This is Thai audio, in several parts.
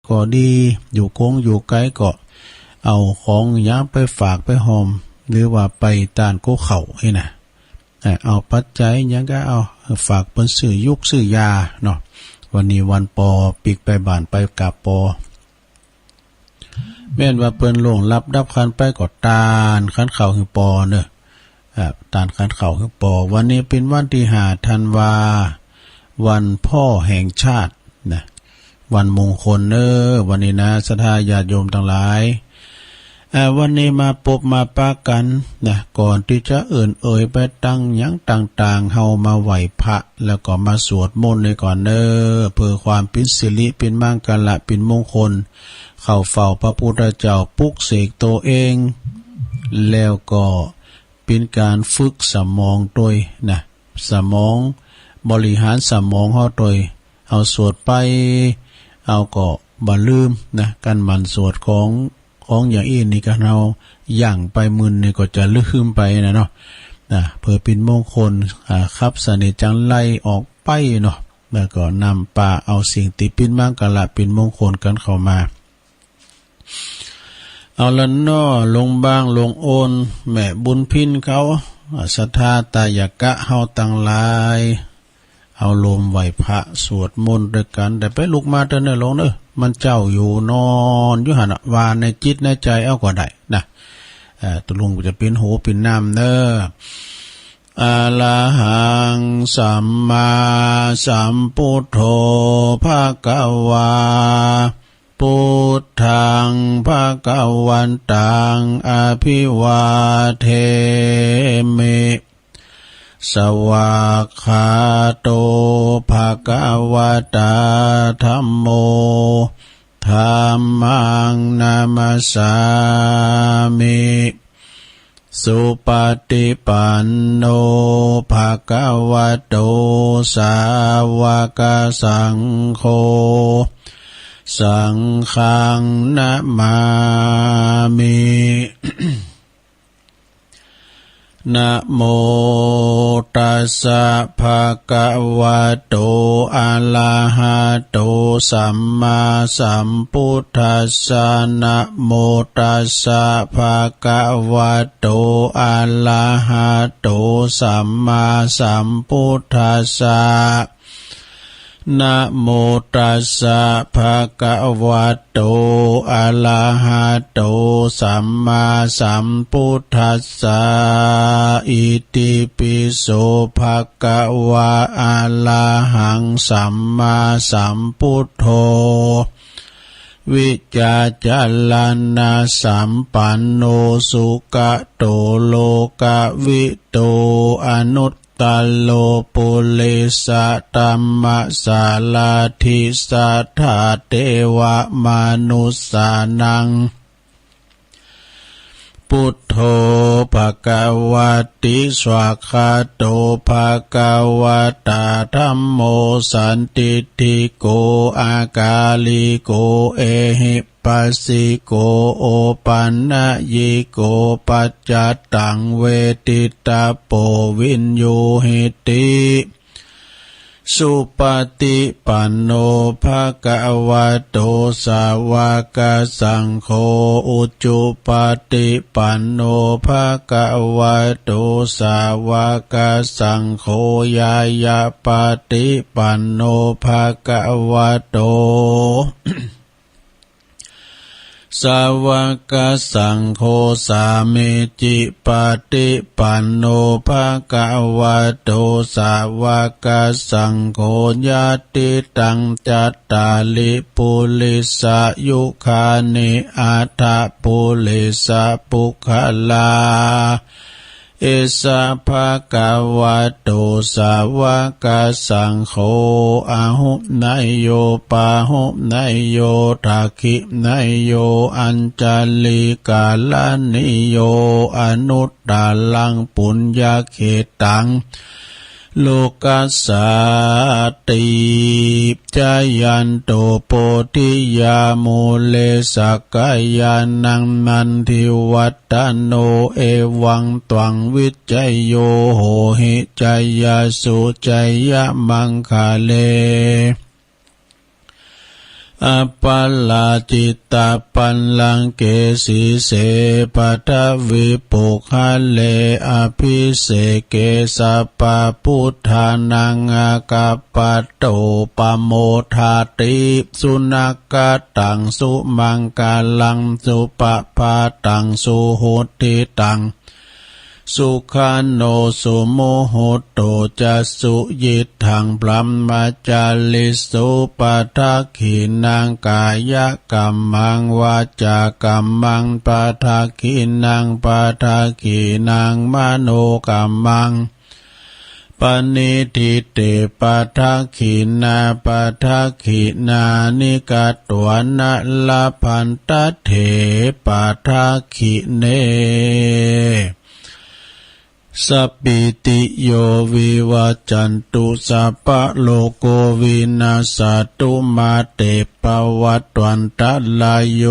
ก็ดีอยู่กงอยู่ไกลก็เอาของยามไปฝากไปหอมหรือว่าไปต้านกูเข่าให้นะเอาปัจจัยยังก็เอาฝากเปิ้นซื้อยุกซื้อยาเนาะวันนี้วันปอปิกไปบ้านไปกับปอแม่นว่าเปิ้นลงรับดับคันไปก็ตานคันเข่าคือปอเนอะตานคันเข่าคือปอวันนี้เป็นวันที่5 ธันวาวันพ่อแห่งชาตินะวันมงคลวันนี้นะศรัทธาญาติโยมทั้งหลายวันนี้มาพบมาปะกันนะก่อนที่จะไปตั้งหยังต่างๆเฮามาไหว้พระแล้วก็มาสวดมนต์ในก่อนเพื่อความเป็นสิริเป็นมังกรเป็นมงคลเข้าเฝ้าพระพุทธเจ้าปลุกเสกตัวเองแล้วก็เป็นการฝึกสมองโดยนะสมองบริหารสมองเฮาโดยเอาสวดไปเอาก็บ่ลืมนะกันมันสวดของอย่างอี้นี่ก็เราย่างไปมึนนี่ก็จะลืมไปนะเนาะเพื่อเป็นมงคลครับเสน่ห์จังไล่ออกไปเนาะแล้วก็นำป่าเอาสิ่งที่เป็นมังกรเป็นมงคลกันเข้ามาเอาละน้อลงบางลงโอนแม่บุญพินเขาศรัทธาตายกะเฮาตั้งหลายเอาลมไหวพระสวดมนต์ด้วยกันแต่ไปลุกมาเด้อลงมันเจ้าอยู่นอนอยู่หั่นวานในจิตในใจเอาก็ได้นะตกลงจะเป็นโหเป็นน้ำอะระหังสัมมาสัมพุทโธภะคะวาพุทธังภะคะวันตังอภิวาเทมิสวากขาโตภะคะวะตาธัมโมธัมมังนามัสสามิสุปฏิปันโนภะคะวะโตสาวกสังโฆสังฆังนะมามินะโมตัสสะภะคะวะโตอะระหะโตสัมมาสัมพุทธัสสะนะโมตัสสะภะคะวะโตอะระหะโตสัมมาสัมพุทธัสสะนะโมตัสสะภะคะวะโตอะระหะโตสัมมาสัมพุทธัสสะอิติปิโสภะคะวะอะระหังสัมมาสัมพุทโธวิจาจารณะสัมปันโนสุขโตโลกวิโตอนุตตโลปุริสตัมมะสาลาธิสัทธาเทวมนุสสานังพุทโธภควติสวากขาโตภควตาธัมโมสันติติโกอากาลิโกเอหิปัสสิโกโอปันนะยิโกปัจจตังเวทิตาโปวินโยหิติสุปฏิปันโนภะคะวะโตสาวกสังโฆอุจุปฏิปันโนภะคะวะโตสาวกสังโฆยายาปฏิปันโนภะคะวะโตสาวกสังโฆสามิจิปฏิปันโนภะคะวะโตสาวกสังโฆญาติตังจัตตาลิปุริสายุคานิอัฏฐปุริสปุคลาเอสะภะคะวะโตสาวกสังโฆอะหุนายโยปะหุนายโยทักขินายโยอัญจลิกาลนิโยอนุตตลังปุญญเขตังโลกัสสาติจายันโตโพธิยามูเลสักกายานังนันทิวัตโนเอวังตวังวิจัยโยโหหิจายาสุจายมังคาเล อปัลลาจิตตาปัลลังเกสีเสปัทวิปุคะเลอภิเสเกสัปปะพุทธานังอากัปปะโตปโมทาติสุนักตังสุมังกาลังสุปปาตังสุโหติตังสุขันโนสุโมโหโตจะสุยิทังพลัมมาจาลิสุปะทักขินังกายกัมมังวาจากัมมังปะทักขินังปะทักขินังมโนกัมมังปณิทิเตปะทักขินาปะทักขินานิกาตวนะละพันตเถปะทักขิเนสัพพิติโยวิวัจจันตุสัพพะโลกวินาศตุมาเตปวัตวันตลายโย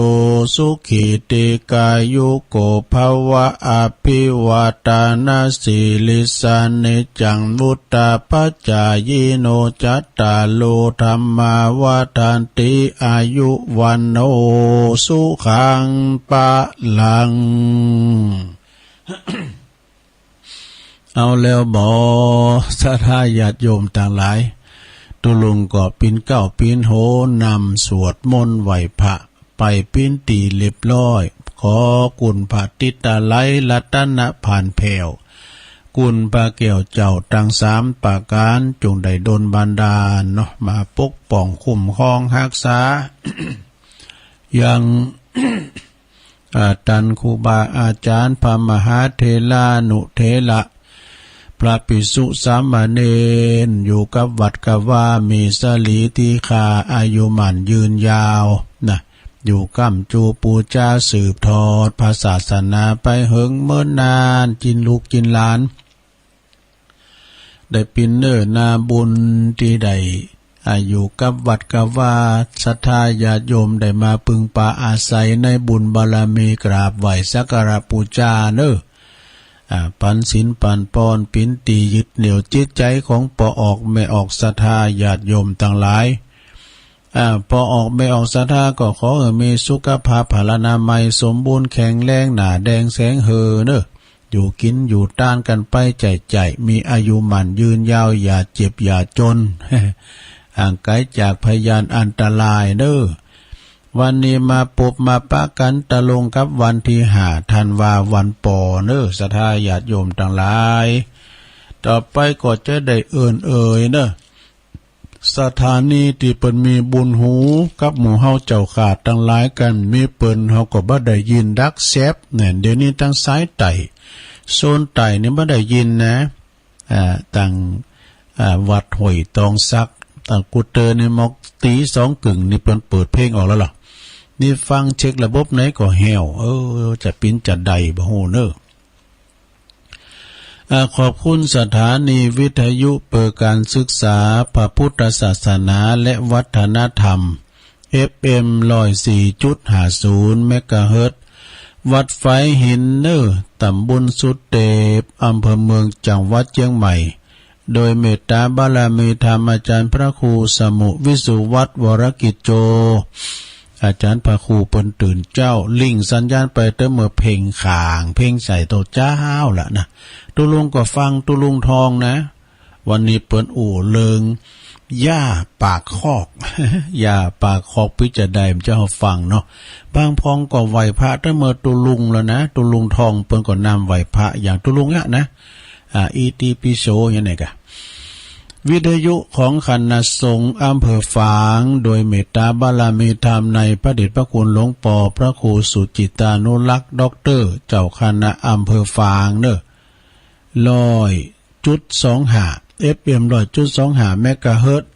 สุขิติกายุโกภวะอภิวาทานาสิลิสานิจังวุตตาปัจจายโนจัตตาโลธรรมาวาทานติอายุวันโนสุขังปะลัง เอาแล้วบ่ศรัทธาญาติโยมต่างหลายตุลุงก็ปีนเก้าปีนโหนำสวดมนต์ไหวพระไปปีนตีเรียบร้อยขอกุณพระติตาไลรัตนะผ่านแผ่วกุณพระแก้วเจ้าตั้งสามประการจงได้ดลบันดาลเนาะมาปกป้องคุ้มครองรักษา ยัง ตันครูบาอาจารย์พระมหาเถรานุเถระพระภิกษุสามเณรอยู่กับวัดกับว่ามีสลีที่คาอายุมันยืนยาวนะอยู่กัมจูปูจาสืบทอดพระศาสนาไปเหิงเมื่อนานจินลูกจินหลานได้ปินเนื้อนาบุญที่ใดอายุกับวัดกับว่าศรัทธาญาติโยมได้มาพึงปาอาศัยในบุญบารมีกราบไหว้สักการะบูชาเน้อปันศีลปันปอนปินตียึดเหนี่ยวจิตใจของปออกไม่ออกศรัทธาญาติโยมต่างหลายปออกไม่ออกศรัทธาก็ขอมีสุขภาพพลานามัยสมบูรณ์แข็งแรงหนาแดงแสงเฮอเนอะอยู่กินอยู่ต้านกันไปใจมีอายุมันยืนยาวอย่าเจ็บอย่าจน ห่างไกลจากพยานอันตรายเนอะวันนี้มาปบมาปะกันตะลงกับวันที่5 ธันวาวันปอเนอะศรัทธาญาติโยมต่างหลายต่อไปก็จะได้เเนอะสถานีที่เปิ้นมีบุญหูกับหมู่เฮาเจ้าขาดทั้งหลายกันมีเปิ้นเฮาก็บ่ได้ยินดักแซบเนี่ยเดี๋ยวนี้ทั้งซ้ายไต่โซนไต่นี่บ่ได้ยินนะตั้งวัดห้วยตองซักตั้งกุเตอร์นี่มอกตี2กึ่งนี่เปิ้นเปิดเพลงออกแล้วล่ะนี่ฟังเช็คระบบไหนก็แหวจะปิ้นจะใดบ่ฮู้เด้อขอบคุณสถานีวิทยุเปิดการศึกษาพระพุทธศาสนาและวัฒนธรรม FM 104.50 เมกะเฮิรตซ์วัดไฟหินเนอร์ตำบลสุดเตบอำเภอเมืองจังหวัดเชียงใหม่โดยเมตตาบารมีธรรมอาจารย์พระครูสมุวิสุวัฒน์วรกิจโจอาจารย์พระครูเปิ้นตื่นเจ้าลิงสัญญาณไปเตเมื่อเพลงขางเพลงใส่โตเจ้าละนะตุลุงก็ฟังตุลุงทองนะวันนี้เปิ้นเลิงย่าปากคอกย่าปากคอกพิจารณาเจ้าฟังเนาะบางพองก็ไหวพระเตเมื่อตุลุงแล้วนะตุลุงทองเปิ้นก็นำไหวพระอย่างตุลุงนะอีติปิโสอย่างไหนกะวิทยุของคณะสงฆ์อำเภอฝางโดยเมตตาบารมีธรรมในพระเดชพระคุณหลวงปอพระครูสุจิตานุรักษ์ด็อกเตอร์เจ้าคณะอำเภอฝางเนอะ100.25 FM 100.25 เมกะเฮิรตซ์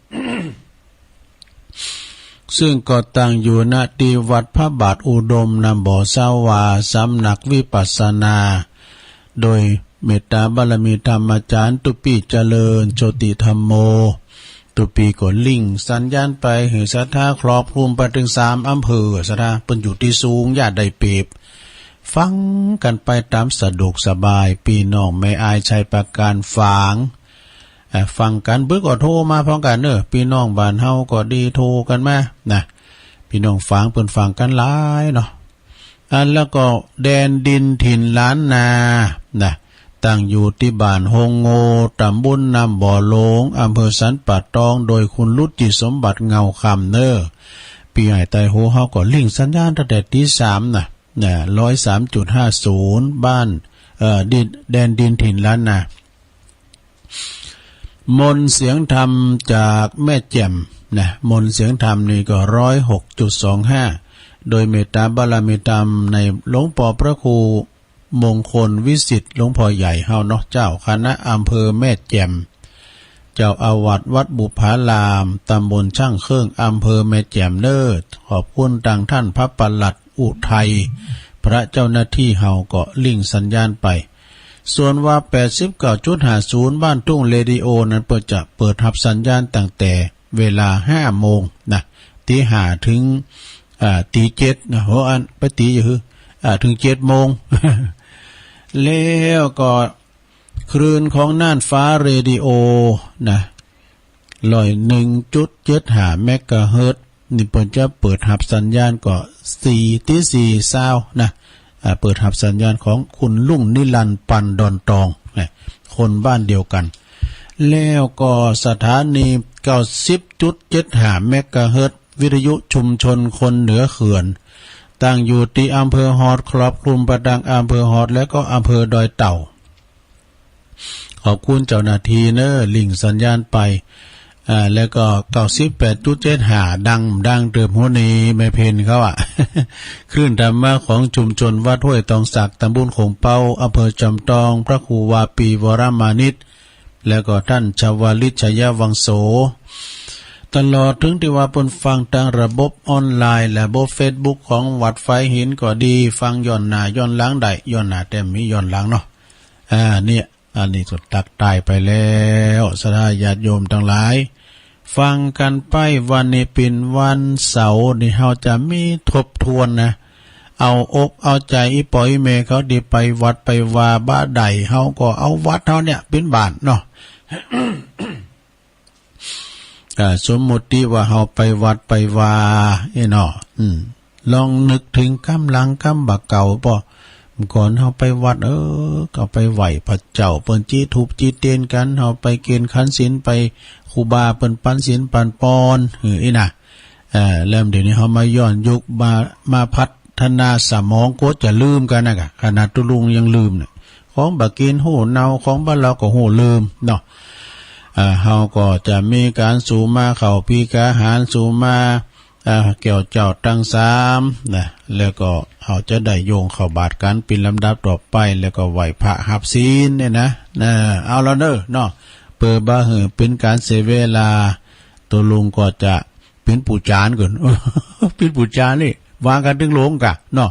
ซึ่งก็ตั้งอยู่ณที่วัดพระบาทอุดมนำบ่อสาวาสำนักวิปัสสนาโดยเมตตาบารมีธรรมอาจารย์ตุปีเจริญโชติธรรมโมตุปีก็ลิงสัญญาณไปให้ศรัทธาครอบคลุมไปถึง3อำเภอศรัทธาเปิ้นอยู่ที่สูงญาติได้เปรียบฟังกันไปตามสะดวกสบายพี่น้องไม่อายชัยประการฝางฟังกันเบิกก็โทรมาพร้อมกันเนอะพี่น้องบ้านเฮาก็ดีโทรกันมานะ พี่น้องฟังเปิ้นฟังกันหลายเนาะแล้วก็แดนดินถิ่นล้านนานะตั้งอยู่ที่บ้านโฮงโงตำบลน้ำบ่อโลงอำเภอสันป่าตองโดยคุณรุจิสมบัติเงาคำเนอปีใหญ่ไต้โฮเฮาก็ลิงสัญญาณตั้งแต่ที่3นะ103.50 บ้านแดนดินถิ่นล้านนามนเสียงธรรมจากแม่แจ่มนะมนเสียงธรรมนี่ก็106.25โดยเมตตาบารมีธรรมในหลวงพ่อพระครูมงคลวิสิทธิ์หลวงพ่อใหญ่เฮาเนาะเจ้าคณะอำเภอแม่แจ่มเจ้าอาวาสวัดบุพารามตำบลช่างเครื่องอำเภอแม่แจ่มเนิดขอบคุณทางท่านพระปลัดอุทัยพระเจ้าหน้าที่เฮาก็ลิงสัญญาณไปส่วนว่า 89.50 บ้านทุ่งเรดิโอนั้นจะเปิดรับสัญญาณตั้งแต่เวลา 5 โมงนะตี5ถึงตี7นะโหอันไปตีอยู่ถึง7 โมง แล้วก็คลื่นของน่านฟ้าเรดิโอนะ101.75 เมกะเฮิรตซ์นี่เพิ่นจะเปิดรับสัญญาณก็4 ตี 4 เช้านะเปิดรับสัญญาณของคุณลุงนิรันดร์ปันดอนตองคนบ้านเดียวกันแล้วก็สถานี 90.75 เมกะเฮิรตซ์วิทยุชุมชนคนเหนือเขื่อนตั้งอยู่ที่อำเภอฮอดครอบคลุมประดังอำเภอฮอดและก็อำเภอดอยเต่าขอบคุณเจ้าหน้าที่เนอะลิงสัญญาณไปแล้วก็ 98.75 ดังเติมหัวนี้ไม่เพนเขาคลื่นธรรมะของชุมชนวัดห้วยตองสักตำบลโขงเป้าอำเภอจำตองพระครูวาปีวรมานิชแล้วก็ท่านชวลิตชยวังโสตลอดถึงที่ว่าเพิ่นฟังทางระบบออนไลน์และระบบ Facebook ของวัดไฟหินก็ดีฟังย้อนหน้าย้อนหลังได้ย้อนหน้าแต่มีย้อนหลังเนาะเนี่ยอันนี้สุดตักตายไปแล้วสถาญาติโยมทั้งหลายฟังกันไปวันนี้เป็นวันเสาร์นี่เฮาจะมีทบทวนนะเอาอกเอาใจอีปอยเมเขาดีไปวัดไปวาบ้าใดเฮาก็เอาวัดเฮาเนี่ยเป็นบ้านเนาะ สมมุติว่าเฮาไปวัดไปวาเนาะลองนึกถึงกำลังกำบักเก่าป่อก่อนเฮาไปวัดก็ไปไหว้พระเจ้าเปิ้นจี้ทุบจี้เตียนกันเฮาไปเกณฑ์ขันศีลไปครูบาเปิ้นปันศีลปันปอนน่ะเริ่มเดี๋ยวนี้เฮามาย้อนยุคมาพัฒนาสมองก็จะลืมกันน่ะขนาดตุลุงยังลืมน่ะของบักกินโหเนาของบ้านเราก็โหลืมเนาะเฮาก็จะมีการสู่มาเข้าพิกาหารสู่มาเกี่ยวเจ้าตั้ง3นะแล้วก็เฮาจะได้โยงเข้าบาทกันเป็นลำดับต่อไปแล้วก็ไหว้พระหับศีลเนี่ยนะเอาแล้วเด้อเนาะเปิดบ่เป็นการเสียเวลาตัวลุงก็จะเป็นปู่จานก่อน เป็นปู่จานนี่วางกันถึงโลงกะเนาะ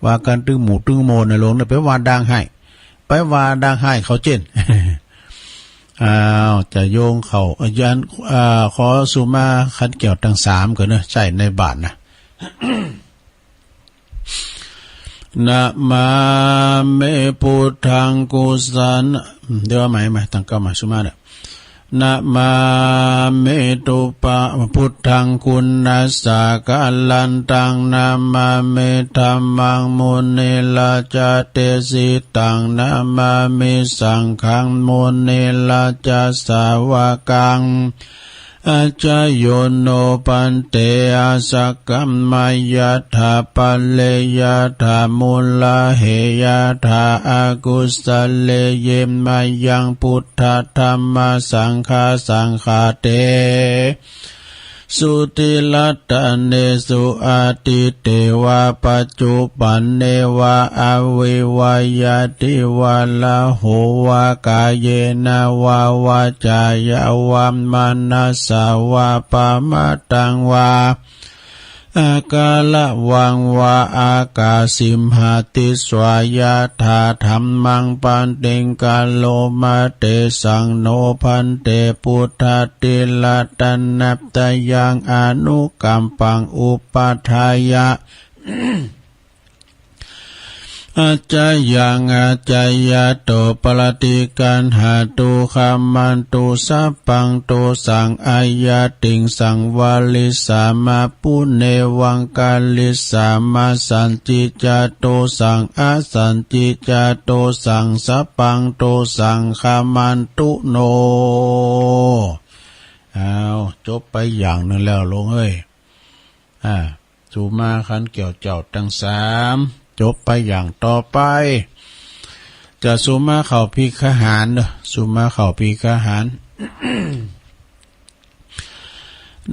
วางกันถึงหมู่ถึงโมนในโลงไปวางดังให้ไปวางดังให้เขาเจน จะโยงเขาอาจารย์ขอสุมาคันเกี่ยวทั้ง3ก่อนเนอะใช่ในบาทนะ นะมาเมพุทธังกุสันเดี๋ยวใหม่ตั้งก็มาสุมาเด้อนะมาเมตุปะพุทธังคุณนัสสะกัลลันตังนะมาเมธัมมังมุนิลาจาเตสิตังนะมาเมสังฆังมุนิลาจาสาวกังอาจายโยโนปันเตอาสักกัมมายาธาปัลเลยาธามุลลาเหยาธาอากุสเลเยมายังพุทธธรรมสังฆาสังฆาเตสุติลัตตเนสุอาติเตวะปัจจุปันเนวะอวิวายติวะละโหวะกายเยนะวาวาจายะวัมมนัสสาวะปะมะตังวาอากาละวังวาอากาสิมหาติสวายาธาธัมมังปันเตงกาโลมาเตสังโนพันเตพุทธติละตันนับตยังอนุกัมปังอุปาทายะ อาจายังอาจายาโตปรติกันหาตุขามันตุสัพพังโตสังอายาติงสังวาลิสามาปุเนวังกาลิสามาสันจิจาโตสังอาสันจิจาโตสังสัพพังโตสังขามันตุโนเอาจบไปอย่างนึงแล้วลงเอ้ยสุมาขันเกี่ยวเจ้าทั้งสามจบไปอย่างต่อไปจะสุมาเข้าพิคหารเด้อสุมาเข้าพิคหาร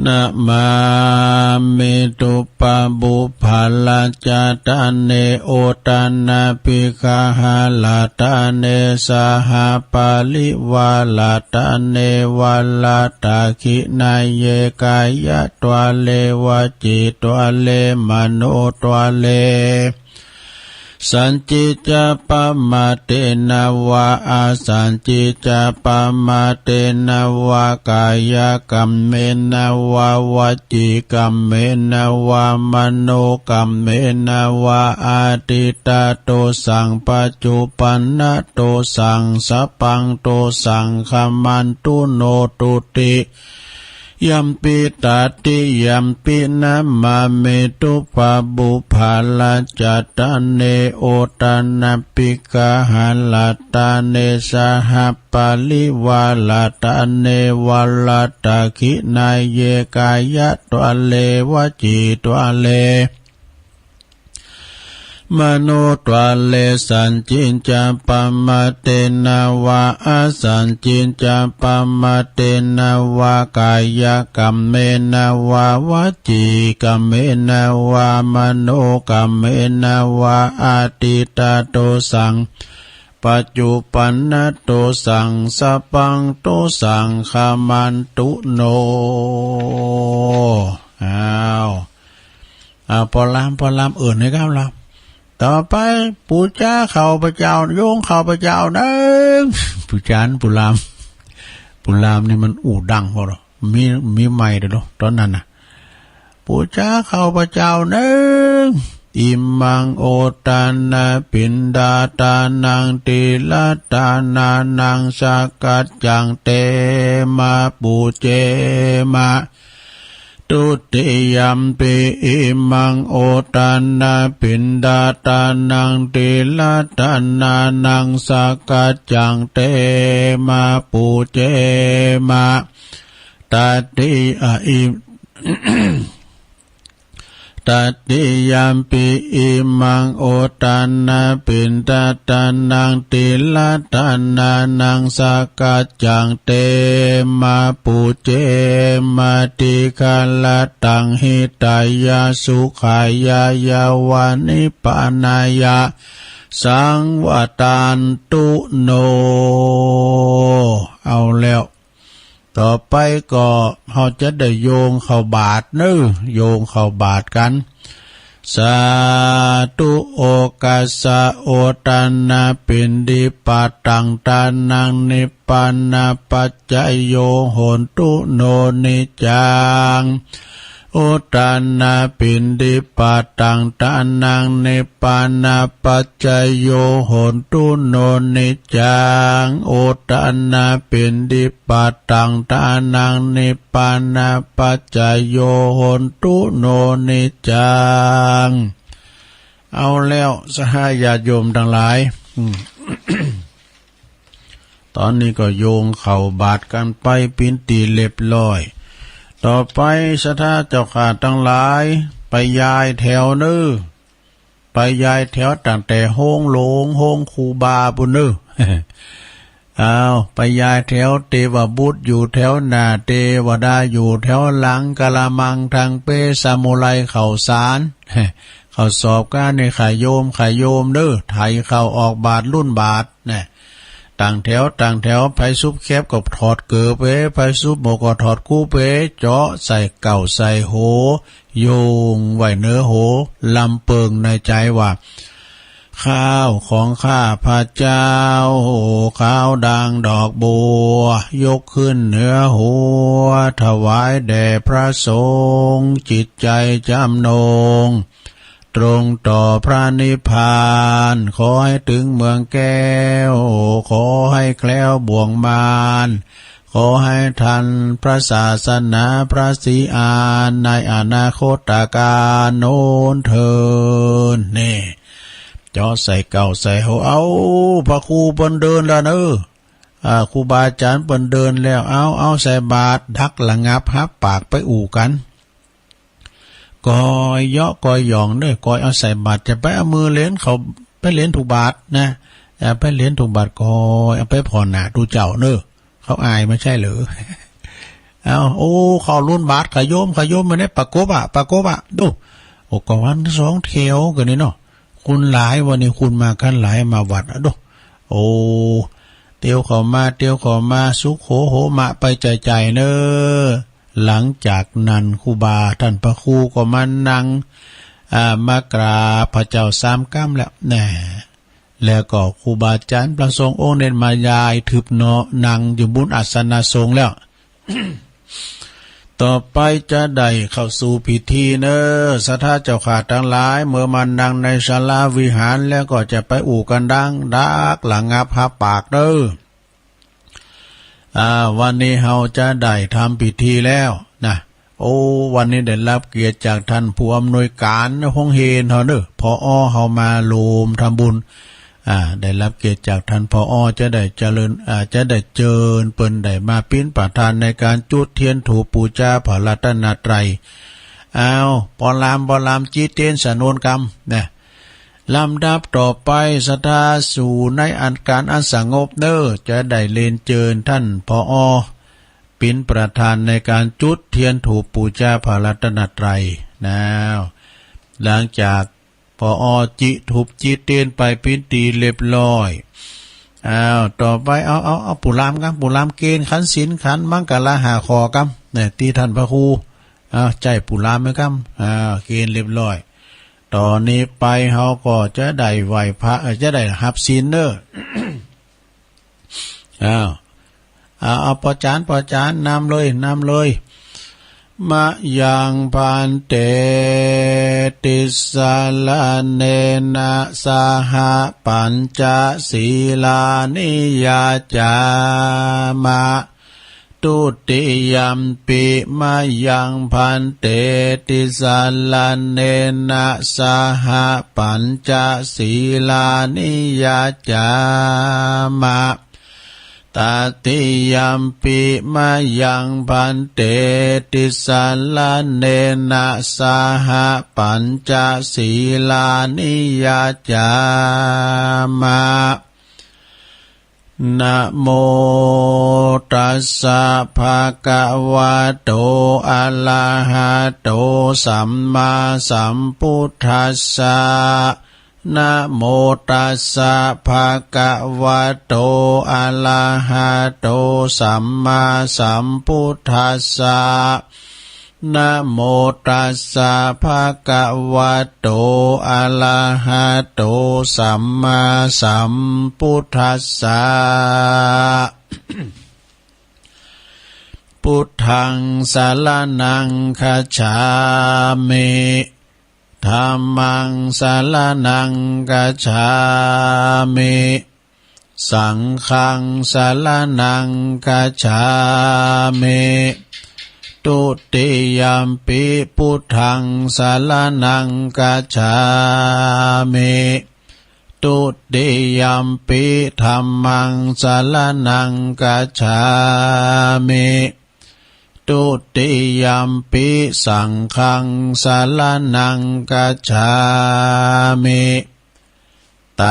นะมาเมตุปะบุพาลาจาตาเนโอตานาปิกาหาลาตาเนสหปาลิวาลาตาเนวาลาตาคินายเยกายะตัวเลวจิตัวเลมโนตัวเลสันจิจาปมาเตนะวะอาสันจิจาปมาเตนะวะกายกัมเมนะวะวจีกัมเมนะวะมโนกัมเมนะวะอาติตาโตสังปัจจุปันนะโตสังสัพพังโตสังขมันตุโนตุติยัมปิตาติยัมปินะมาเมตุปะบุพาลาจัตตาเนโอตานาปิกาหาลาตาเนสหปาลิวาลาตาเนวาลาตาคินายเยกายะตัวเลวจิตัวเลมโนตัวเลสันจินจาปมาเตนะวะอาสันจินจาปมาเตนะวะกายกัมเมนะวะวจีกัมเมนะวะมโนกัมเมนะวะอาติตาโตสังปัจจุปันนะโตสังสัพพังโตสังขมันตุโนพอลามอื่นให้ครับเราต่อไปปูจ้าเข้าพระเจ้าโยงเข้าพระเจ้านึงปูจานปูลามนี่มันดังพอหรอมีใหม่เด้อตอนนั้นน่ะปูจ้าเข้าพระเจ้านึงอิมังโอตานาปินดาตานังติลาตานานังสักกัจจังเตมาปูเจมาตุติยัมปิอิมังโอตานาปินดาตานังติลาตานานังสักกัจจังเตมาปูเจมาตัตติอิตัตติยัมปิอิมังโอตานาปินดาตานังติลาตานานังสักกัจจังเตมาปูเจมาติคาลตังหิตายาสุขายายาวานิปานายาสังวตานตุโนเอาแล้วต่อไปก็เขาจะได้โยงเข้าบาทโยงเข้าบาทกันสาธุโอกาสะโอตานาปินดิปัตตังตานังนิพพานาปัจจโยโหนตุโนนิจังโอตานาปินดิปัตตังตานังนิพพานาปัจจโยโหนตุโนนิจังโอตานาปินดิปัตตังตานังนิพพานาปัจจโยโหนตุโนนิจังเอาแล้วสหายาติโยมทั้งหลาย ตอนนี้ก็โยงเข้าบาทกันไปปินตีเรียบร้อยต่อไปสถาเจ้าข้าทั้งหลายไปย้ายแถวไปย้ายแถวตั้งแต่ห้องโลงห้องครูบาบุญเอาไปย้ายแถวเทวบุตรอยู่แถวหน้าเทวดาอยู่แถวหลังกะละมังทางเปสมุไรเข้าสารเขาสอบการในขายโยมไทยเข้าออกบาทรุ่นบาทเนี่ยต่างแถวไผซุปแคบกับถอดเกือเปไผซุปหมกก็ถอดกู้เปเจาะใส่เก่าใส่โหโยงไว้เนื้อโหลำเปิงในใจว่าข้าวของข้าพระเจ้าข้าวดังดอกบัวยกขึ้นเหนือหัวถวายแด่พระสงฆ์จิตใจจำนง ตรงต่อพระนิพพานขอให้ถึงเมืองแก้วขอให้แคล้วบ่วงมารขอให้ทันพระศาสนาพระศรีอานในอนาคตการโน้นเทินนี่จอใส่เก่าใส่เอาพระครูเปิ้นเดินแล้วเนอะครูบาอาจารย์เปิ้นเดินแล้วเอาใส่บาตรดักระงับฮับปากไปอู่กันกอยเยาะกอยหยองเด้อกอยเอาใส่บาตรจะไปเอามือเลี้ยนเขาไปเลี้ยนถูกบาตรนะไปเลี้ยนถูกบาตรกอยเอาไปผ่อนหน้าดูเจ้าเนอะเขาอายไม่ใช่หรือโอ้เขารุ่นบาทขยมมาเนี่ยปะกบอะดูโอ้ก็วันสองเที่ยวกันนี่เนาะคุณหลายวันนี้คุณมากันหลายมาวัดดูโอ้เตียวเข้ามาสุขโหมะไปใจเนอหลังจากนั้นครูบาท่านพระครูก็มานั่งมากราบพระเจ้าสามก้ามแล้วแน่แล้วก็ครูบาอาจารย์ประสงค์องค์เด่นมายายทึบเนาะนั่งอยู่บนอาสนะทรงแล้ว ต่อไปจะได้เข้าสู่พิธีเนอสถาเจ้าขาทั้งหลายเมื่อมันนั่งในศาลาวิหารแล้วก็จะไปอู่กันดักหลังงับหับปากเนอวันนี้เฮาจะได้ทำพิธีแล้วนะโอ้วันนี้ได้รับเกียรติจากท่านผู้อำนวยการห้องเฮนเฮาเด้อพอเฮามาโลมทำบุญได้รับเกียรติจากท่านผอ.จะได้เจริญจะได้เจิญเปิ้นได้มาปิ้นประธานในการจุดเทียนถูปูชาพระรัตนตรัยปอลามจีเตียนสนวนกรรมนะลำดับต่อไปศรัทธาสู่ในอันการอันสงบเนอจะได้เลียนเจิญท่านผอ.ปิ้นประธานในการจุดเทียนถูปูชาพระรัตนตรัยหลังจากพอจิทุบจิเตียนไปพิธีเรียบร้อยต่อไปเอาปุรามเกณฑ์ขันศีลขันมังกรหาคอกัมเนี่ยที่ท่านพระครูใจปุรามไหมกัมเกณฑ์เรียบร้อยตอนนี้ไปเฮาก็จะได้ไหวพระจะได้หับศีลเนอเอาปอจานนำเลยมะยังพันเตติสาลาเนนะสหปัญจศีลานิยาจามะตุติยัมปิมะยังพันเตติสาลาเนนะสหปัญจศีลานิยาจามะตาติยัมปิมายังพันเตติสาลาเนนะสหปัญจศีลานิยาจามะนะโมตัสสะภะคะวะโตอะระหะโตสัมมาสัมพุทธัสสะนะโมตัสสะภะคะวะโตอะระหะโตสัมมาสัมพุทธัสสะนะโมตัสสะภะคะวะโตอะระหะโตสัมมาสัมพุทธัสสะ พุทธังสรณังคัจฉามิธัมมังสรณังคัจฉามิสังฆังสรณังคัจฉามิตุติยัมปิพุทธังสรณังคัจฉามิตุติยัมปิธัมมังสรณังคัจฉามิตุติยัมปิสังฆังสรณังคัจฉามิต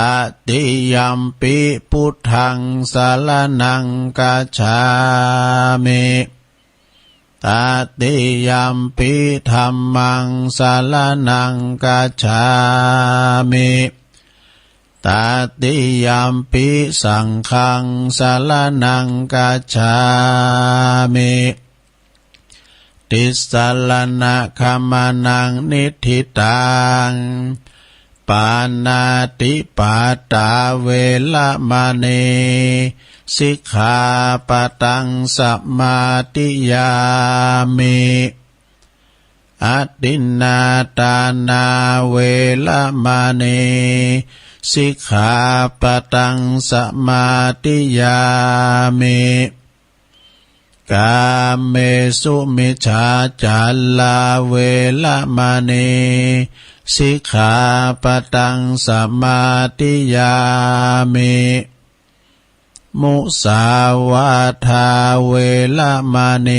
ติยัมปิพุทธังสรณังคัจฉามิตติยัมปิธัมมังสรณังคัจฉามิตติยัมปิสังฆังสรณังคัจฉามิติสสรณะคัมมานังนิทิตังปานาติปาตาเวละมะเนสิกขาปะตังสัมมาติยามิ อตินนาตานาเวละมาเนสิกขาปตังสมาธิยามิกาเมสุมิจฉาจาราเวละมาเนสิกขาปตังสมาธิยามิมุสาวาทาเวละมาเน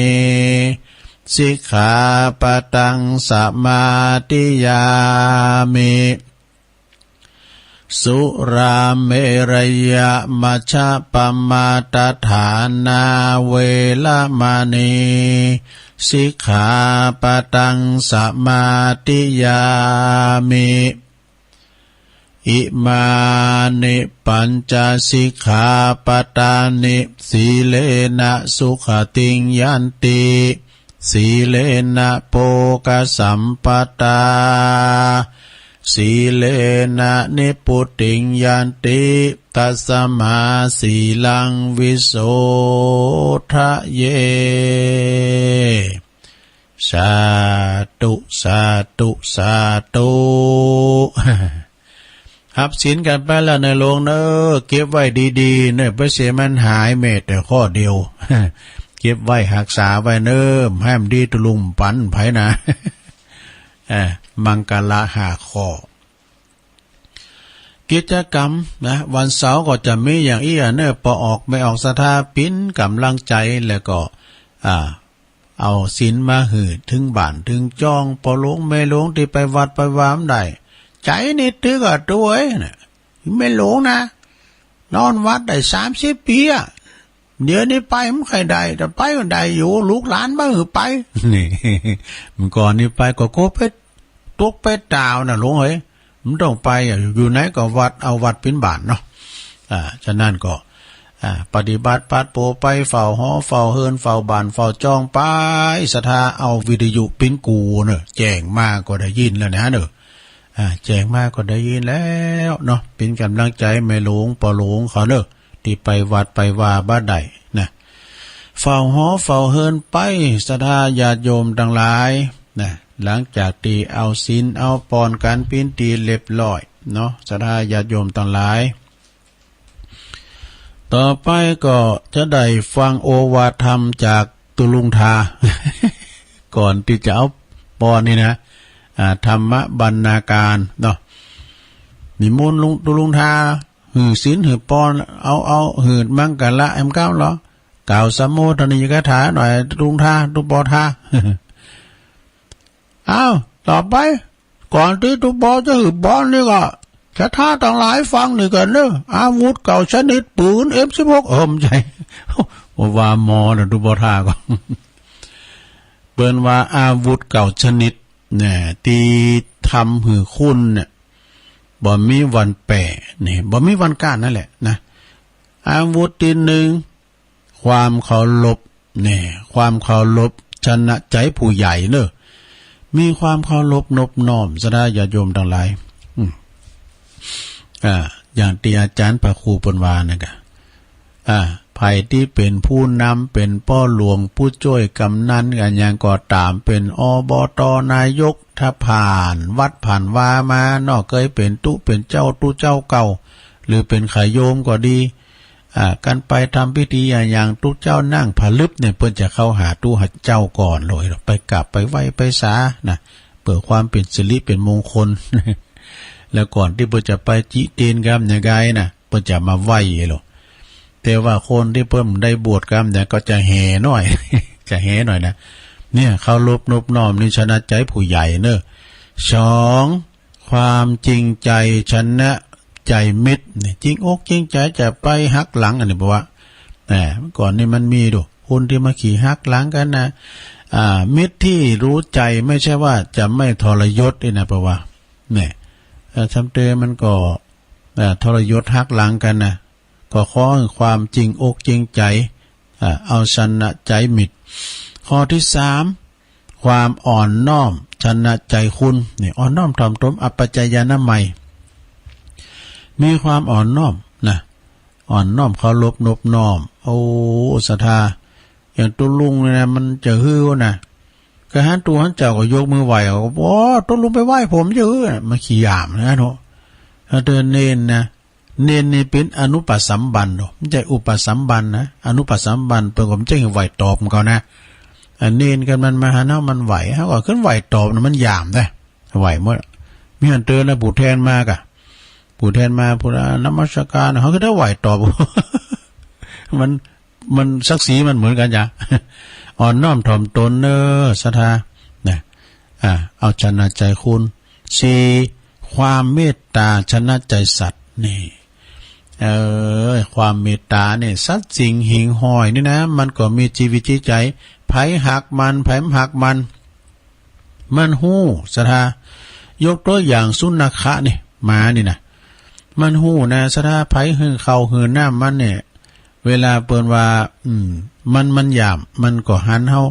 สิกขาปตังสมาธิยามิสุราเมรยะมัชฌะปมาตฐานาเวละมาเนสิกขาปตังสมาธิยามิอิมานิปัญจสิกขาปทานิสีเลนะสุขติงยันติสีเลนะโภคสัมปตาสีเลนะนิพุติงยันติตัสมาสีลังวิโสทะเยสาธุสาธุสาธุหับศีลกันไปแล้วในโลงเนอะเก็บไว้ดีๆเนี่ยเพื่อเสียมันหายเมตแต่ข้อเดียวเก็บไว้หักษาไว้เนิ่มให้มันดีตุลุมปันไผนะมังกรหาข้อกิจกรรมนะวันเสาร์ก็จะมีอย่างอี้เนอะพอออกไม่ออกสถาปิ้นกำลังใจแล้วก็เอาศีลมาหืดถึงบ้านถึงจ้องพอหลวงไม่หลวงที่ไปวัดไปวามได้ใจนิดถือก็ตัวเนี่ยไม่หลงนะนอนวัดได้30 ปีอ่ะเดี๋ยวนี้ไปมันใครได้แต่ไปก็ได้อยู่ลูกหลานบ้างหรือไปนี่มันก่อนนี่ไปก็โคเป็ดตุกเป็ดดาวนะหลวงเอ้ยมันต้องไปอยู่ไหนก็วัดเอาวัดเป็นบ้านเนาะฉะนั้นก็ปฏิบัติปัดโปไปเฝ้าหอเฝ้าเฮินเฝ้าบ้านเฝ้าจองไปศรัทธาเอาวิทยุปิ้นกูเนอะแจ้งมาก็ได้ยินแล้วนะเนอะแจ้งมาก็ได้ยินแล้วเนาะเป็นกำลังใจแม่หลวงปอหลวงเขาเนอะที่ไปวัดไปว่าบ้านใดนะเฝ้าหอเฝ้าเฮินไปศรัทธาญาติโยมทั้งหลายนะหลังจากตีเอาศีลเอาปอนการปิ้นตีเรียบร้อยเนาะศรัทธาญาติโยมทั้งหลายต่อไปก็จะได้ฟังโอวาทธรรมจากตุลุงทา ก่อนที่จะเอาปอนนี่นะธรรมบรรณาการเนาะนิมนต์ตุลุงทาหือศีลหือปอนเอาหืดมังกันละM9เหรอกล่าวสมโภชนียกถาหน่อยตุลุงทาตุปอทา เอาต่อไปก่อนที่ตุปอจะหือบอนนี่ก็จะท่าต่างหลายฟังนี่กันเนอะอาวุธเก่าชนิดปืนM16ไม่ใช่ว่ามอนะตุปอทาก็เปิ้นว่าอาวุธเก่าชนิดเนี่ยที่ทำหือคุณเนี่ยบ่มีวันแปรนี่บ่มีวันก้านนั่นแหละนะอาวุธที่หนึ่งความเคารพเนี่ยความเคารพชนะใจผู้ใหญ่เนอะมีความเคารพนบน้อมศรัทธาญาติโยมทั้งหลายอย่างที่อาจารย์พระครูปนวานะกะภัยที่เป็นผู้นำเป็นป้อหลวงผู้ช่วยกำนันกันอย่างก็ตามเป็นอบต.นายกถ้าผ่านวัดผ่านวามานอกเคยเป็นเป็นเจ้าเจ้าเก่าหรือเป็นขายโยมก็ดีกันไปทำพิธีอย่างเจ้านั่งผลึบเนี่ยเพิ่นจะเข้าหาหัดเจ้าก่อนเลยไปกราบไปไหว้ไปสานะเปิดความเป็นสิริเป็นมงคล แล้วก่อนที่เพิ่นจะไปจิเตนกันอย่างไงนะเพิ่นจะมาไหว้หรอแต่ว่าคนที่เพิ่มได้บวชกันเนี่ยก็จะแห่หน่อย จะแห่หน่อยนะเนี่ยเขาลบนบน้อมนี่ชนะใจผู้ใหญ่เนอะ2ความจริงใจชนะใจมิตรเนี่ยจริงอกจริงใจจะไปหักหลังอันนี้บอกว่าก่อนนี่มันมีดูคนที่มาขี่หักหลังกันนะมิตรที่รู้ใจไม่ใช่ว่าจะไม่ทรยศนะเพราะว่าเนี่ยทำเตมันก็ทรยศหักหลังกันนะก็ขอความจริงอกจริงใจเอาชนะใจมิตรข้อที่3ความอ่อนน้อมชนะใจคุณนี่อ่อนน้อมถ่อมตนอัปปจายนะใหม่มีความอ่อนน้อมนะอ่อนน้อมเคารพนบน้อมโอ้ศรัทธาอย่างตุลุงเนี่ยนะมันจะฮื้อนะ กระหันตัวหันเจ้าก็ยกมือไหวก็บ่ต้องลงไปไหว้ผมเยอะมาขี้ยามนะเนาะถ้าเดินเนนนะเนนนี่เป็นอนุปสัมบันเนาะไม่ใช่อุปสัมบันนะอนุปสัมบันเพิ่นก็จะไหวตอบมันก็นะเนนกันมันมาหาเนาะมันไหวเฮาก็ขึ้นไหวตอบมันยามได้ไหวหมดมีอันเตือนนะผู้แทนมากะผู้แทนมาผู้นมัสการเฮาก็ได้ไหวตอบมันศักดิ์ศรีมันเหมือนกันจ้ะอ่อนน้อมถ่อมตนเน้อศรัทธานะเอาชนะใจคุณ4ความเมตตาชนะใจสัตว์นี่ความเมตตาเนี่ยสัตว์สิ่งหิ่งห้อยนี่นะมันก็มีชีวิตจิตใจไผหักมันไผหักมันหู้ศรัทธายกตัวอย่างสุนัขะนี่หมานี่นะมันหู้นะศรัทธาไผหือเข้าหือน้ำมันเนี่ยเวลาเปิ้นว่ามันหยามมันก็หันเฮา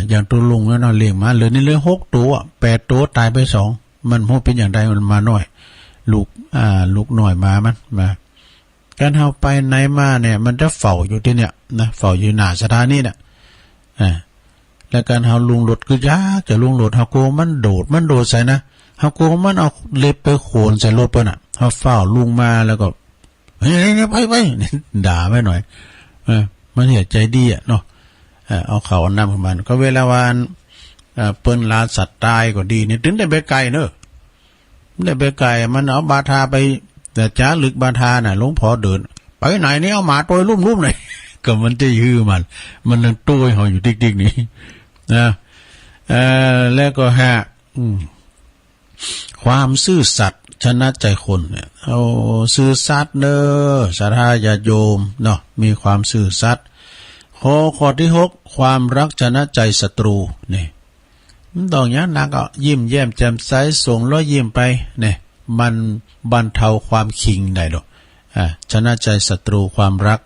อย่างตัวลุงแล้วเนาะเลี้ยงมาเหลือนี่เหลือ6ตัว8ตัวตายไป2มันฮู้เป็นอย่างใดมันมาน้อยลูกน้อยมามันมาการเฮาไปไหนมาเนี่ยมันจะเฝ้าอยู่ที่เนี่ยนะเฝ้าอยู่หน้าสถานีน่ะแล้วการเฮาลุงรถคือยากจะลุงรถเฮาโกมันโดดใส่นะเฮาโกมันเอาเล็บไปโขนใส่รถเปิ้นน่ะเฮาเฝ้าลุงมาแล้วก็เฮ้ยไปด่าไว้หน่อยมันเห็นใจดีอ่ะเนาะเอาเขานำของมันก็เวลาวานเปิ้นลาสัตว์ตายก็ดีนี่ถึงได้ไปไกลเนอะได้ไปไกลมันเอาบาทาไปแต่จ้าลึกบาทาน่ะหลวงพ่อเดินไปไหนนี่เอาหมาตัวลุ่มๆหน่อยก็มันจะยื้อมันนั่งตัวห่ออยู่ดิกๆนี่นะแล้วก็ความซื่อสัตย์ชนะใจคนเนี่ยเอาซื่อสัตย์เนอศรัทธาญาติโยมเนาะมีความซื่อสัตย์ข้อที่6ความรักชนะใจศัตรูนี่มันต้องอย่างนั้นก็ยิ้มแย้มแจ่มใสส่งรอยยิ้มไปเนี่ยมันบรรเทาความขิงได้ดอกชนะใจศัตรูความรัก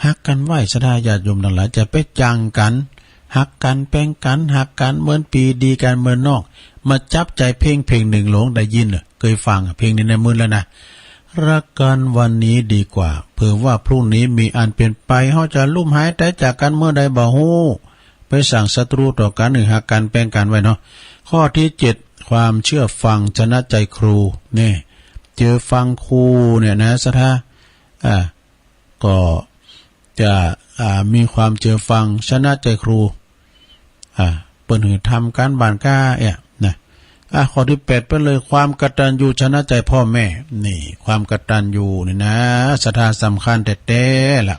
ฮักกันไว้ศรัทธาญาติโยมทั้งหลายจะไปจังกันฮักกันแป้งกันฮักกันเหมือนปีดีกันเหมือนนอกมาจับใจเพลงหนึ่งหลงได้ยินเคยฟังเพลงนี้ในมือแล้วนะรักกันวันนี้ดีกว่าเผื่อว่าพรุ่งนี้มีอันเปลี่ยนไปเฮาจะลุ่มหายแต่จากกันเมื่อใดบ่ฮู้ไปสั่งศัตรูต่อกันหักกันแป้งกันไว้เนาะข้อที่7ความเชื่อฟังชนะใจครูนี่เจอฟังครูเนี่ยนะศรัทธาก็จะมีความเจอฟังชนะใจครูเปิ้นหือทำการบ้านก้านะข้อที่8ไปเลยความกตัญญูชนะใจพ่อแม่นี่ความกตัญญูนี่นะศรัทธาสำคัญแต่ๆล่ะ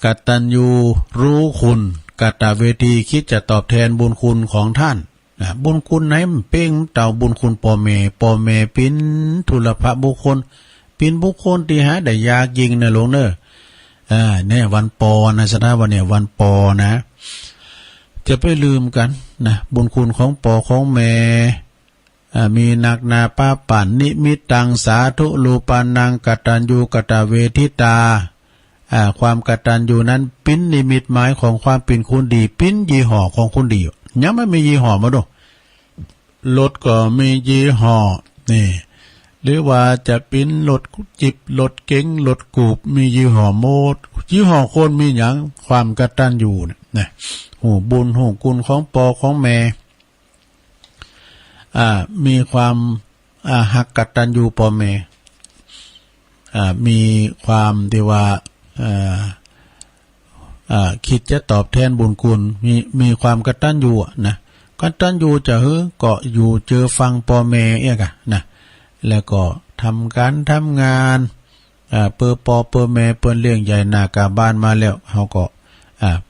กตัญญูรู้คุณกตเวทีคิดจะตอบแทนบุญคุณของท่านบุญคุณไหนมันเป้งเต่าบุญคุณพ่อแม่ปินทุลภบุคคลปินบุคคลที่หาได้ยากยิงนะหลวงเนอเนี่ยวันปอนะศรัทธาวันเนี่ยวันปอนะจะไปลืมกันนะบุญคุณของปอของแม่มีนักนาป้าปั่นนิมิตตังสาธุลูปานังกตัญญูกตเวทิตาความกตัญญูนั้นปิ้นนิมิตหมายของความเป็นคนดีปิ้นยี่ห้อของคนดียังไม่มียี่ห้อมาดูรถก็มียี่ห้อนี่หรือว่าจะปิ้นรถจิบรถเก๋งรถกูบมียี่ห้อโมดยี่ห้อคนมีอย่างความกตัญญูนะหูบุญหูคุณของปอของแม่มีความหักกตัญญูพ่อแม่มีความที่ว่าคิดจะตอบแทนบุญคุณมีความกตัญญูนะกตัญญูจะก็อยู่เจอฟังพ่อแม่นะแล้วก็ทำการทำงานเปิ้อแม่เปิ้นเลี้ยงใหญ่หน้ากาบ้านมาแล้วเฮาก็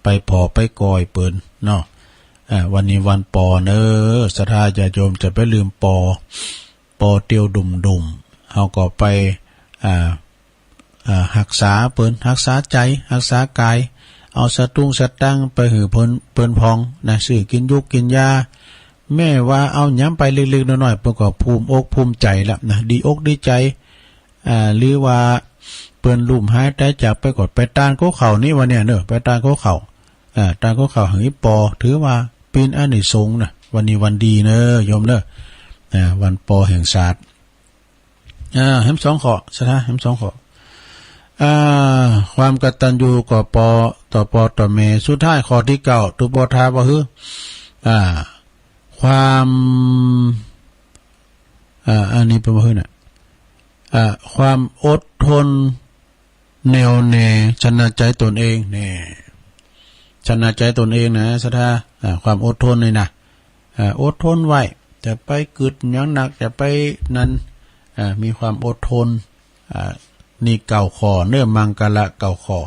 ไปพอไปกอยเปิ้นเนาะวันนี้วันปอเนอศรัทธาญาติโยมจะไปลืมปอเตียวดุ่มเฮาก็ไปรักษาเปิ้นรักษาใจรักษากายเอาสตุ้งสตังไปหือเปิ้นพองนะซื้อกินยุกกินยาแม่ว่าเอาหยังไปเล็กๆน้อยๆเปิ้นก็ภูมิอกภูมิใจแล้วนะดีอกดีใจหรือว่าเปิ้นลุ่มหายแต่จากไปกดไปตานเขาเขานี่วันเนี่ยเนอะไปตานเขาเขาตานเขาเขาหึปอถือว่าเป็นอานิสงส์นะวันนี้วันดีเนอะโยมเนอะวันปอแห่งศาสตร์แหม2ข้อซะนะแหม2ข้อความกตัญญูก็ปอ ต่อปอต่อเมสุดท้ายข้อที่9ตุปอทาบ่ฮือความอันนี้เป็นบ่ฮือน่ะความอดทนแน่วแน่ชนะใจตนเองแน่ชนะใจตนเองนะศรัทธาความอดทนนี่นะอดทนไว้จะไปกึดหยังหนักจะไปนั้นมีความอดทนนี่เก่าขอเนื้อมังกะละเก่าขอ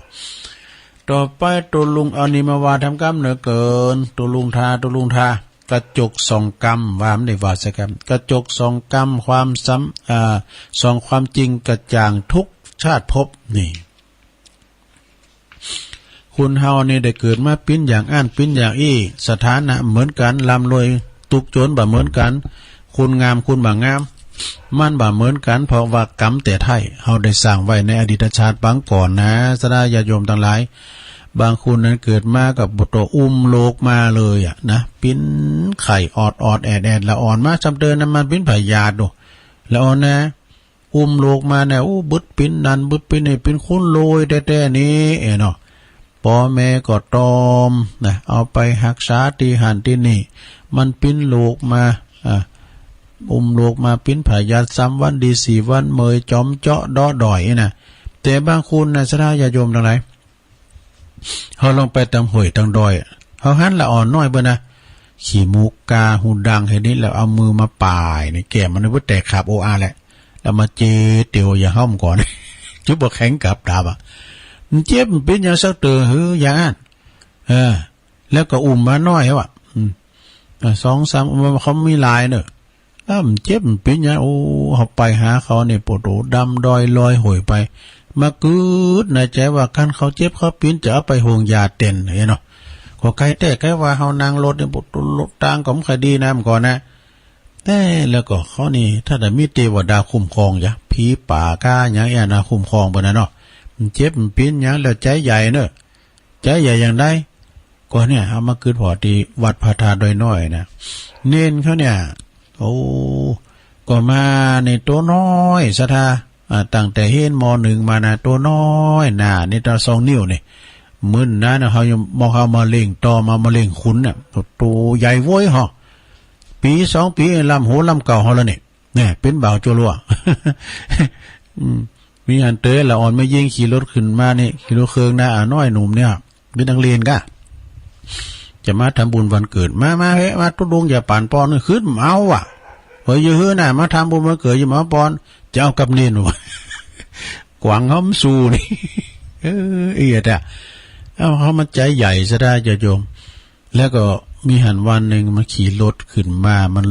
ต่อไปตัวลุงเอานี่มาว่าทำกรรมเหลือเกินตัวลุงทากระจกสองกรรมว่าไม่ได้ว่าสักคำกระจกสองกรรมความสองความจริงกระจ่างทุกชาติภพนี่คุณเฮานี่ได้เกิดมาปิ้นอย่างอ้านปิ้นอย่างอี้สถานะเหมือนกันร่ำรวยตุกจนบ่เหมือนกันคุณงามคุณบ่งามมันบ่เหมือนกันเพราะว่ากรรมแต่ไทยเฮาได้สร้างไว้ในอดีตชาติบางก่อนนะสดาญาโยมทั้งหลายบางคนนั้นเกิดมากับบุตรโลกมาเลยนะปิ้นไข่ออดแอดละอ่อนมาจำเดินน้ำมันปิ้นผายาดดูละอ่อนนะโลกมาเนี่ยบึดปิ้นนั่นบึดปิ้นนี่ปิ้นคุ้นโลยแต่นี้เนาะพ่อแม่ก็ตอมนะเอาไปรักษาที่หันที่นี่มันปิ้นโลกมาโลกมาปิ้นผายาด3 วันดี4 วันเมยจอมเจาะดอดอยนะแต่บางคนนะสดาญาโยมทั้งหลายเขาลงไปตามห้วยตามดอยเขาหันละอ่อนน้อยเบิ่นนะขี่มุกกาหูดังเห็นนี้แล้วเอามือมาป่ายนี่แก่มันนึกว่าแตกขาบโออาแหละแล้วมาเจเตียวอย่าห้อมก่อน จุบบ่แข็งกับดาบมันเจ็บมันเป็นอย่างสักเตือหืออย่างนั้นแล้วก็อุ้มมาน้อยว่ะ2-3เขามีลายเนอะมันเจ็บมันเป็นอย่างเขาไปหาเขาเนี่ยปวดโดดำดอยลอยหวยไปมากืดในใจว่าคันเขาเจ็บเขาปิ้นจะเอาไปห่วงยาเต็นเนาะก็ใครแต่ใครว่าเฮานางรถเนี่ยปวดรถต่างก็คดีนะมันก่อนนะแต่แล้วก็เขานี่ถ้าได้มีเทวดาคุ้มครองจ้ะผีป่ากาหยังนะคุ้มครองบ่นะเนาะมันเจ็บมันปิ้นหยังแล้วใจใหญ่เนอะใจใหญ่อย่างใดก็เนี่ยเอามาคืนพอที่วัดพระธาตุดอยน้อยนะเน้นเขาเนี่ยก็มาในตัวน้อยศรัทธาตั้งแต่เห็นม.1 มานะตัวน้อยหน้านี่ตา2 นิ้วนี่มึนนะเฮายังบ่เข้ามาเล่งต่อมาเล่งขุนน่ะตัวใหญ่โว้ยฮะปี2 ปีลำโหลำเก่าเฮาแล้วนี่เป็นบ่าวจัวลัว มีอันเตยละอ่อนไม่ยิงขี่รถขึ้นมานี่ขี่รถเครื่องนะน้อยหนุ่มเนี่ยเป็นนักเรียนกะจะมาทำบุญวันเกิดมาเฮ้มาตุดงอย่าป่านปอนขึ้นเอาว่ะเฮ้ยอยู่ฮื้อน่ะมาทำบุญวันเกิดอย่ามาปอนจะเอากับเนนวะกวางห้อมสูนี่เอียดเขามันใจใหญ่ซะได้จะโยมแล้วก็มีหันวันหนึ่งมันขี่รถขึ้นมามัน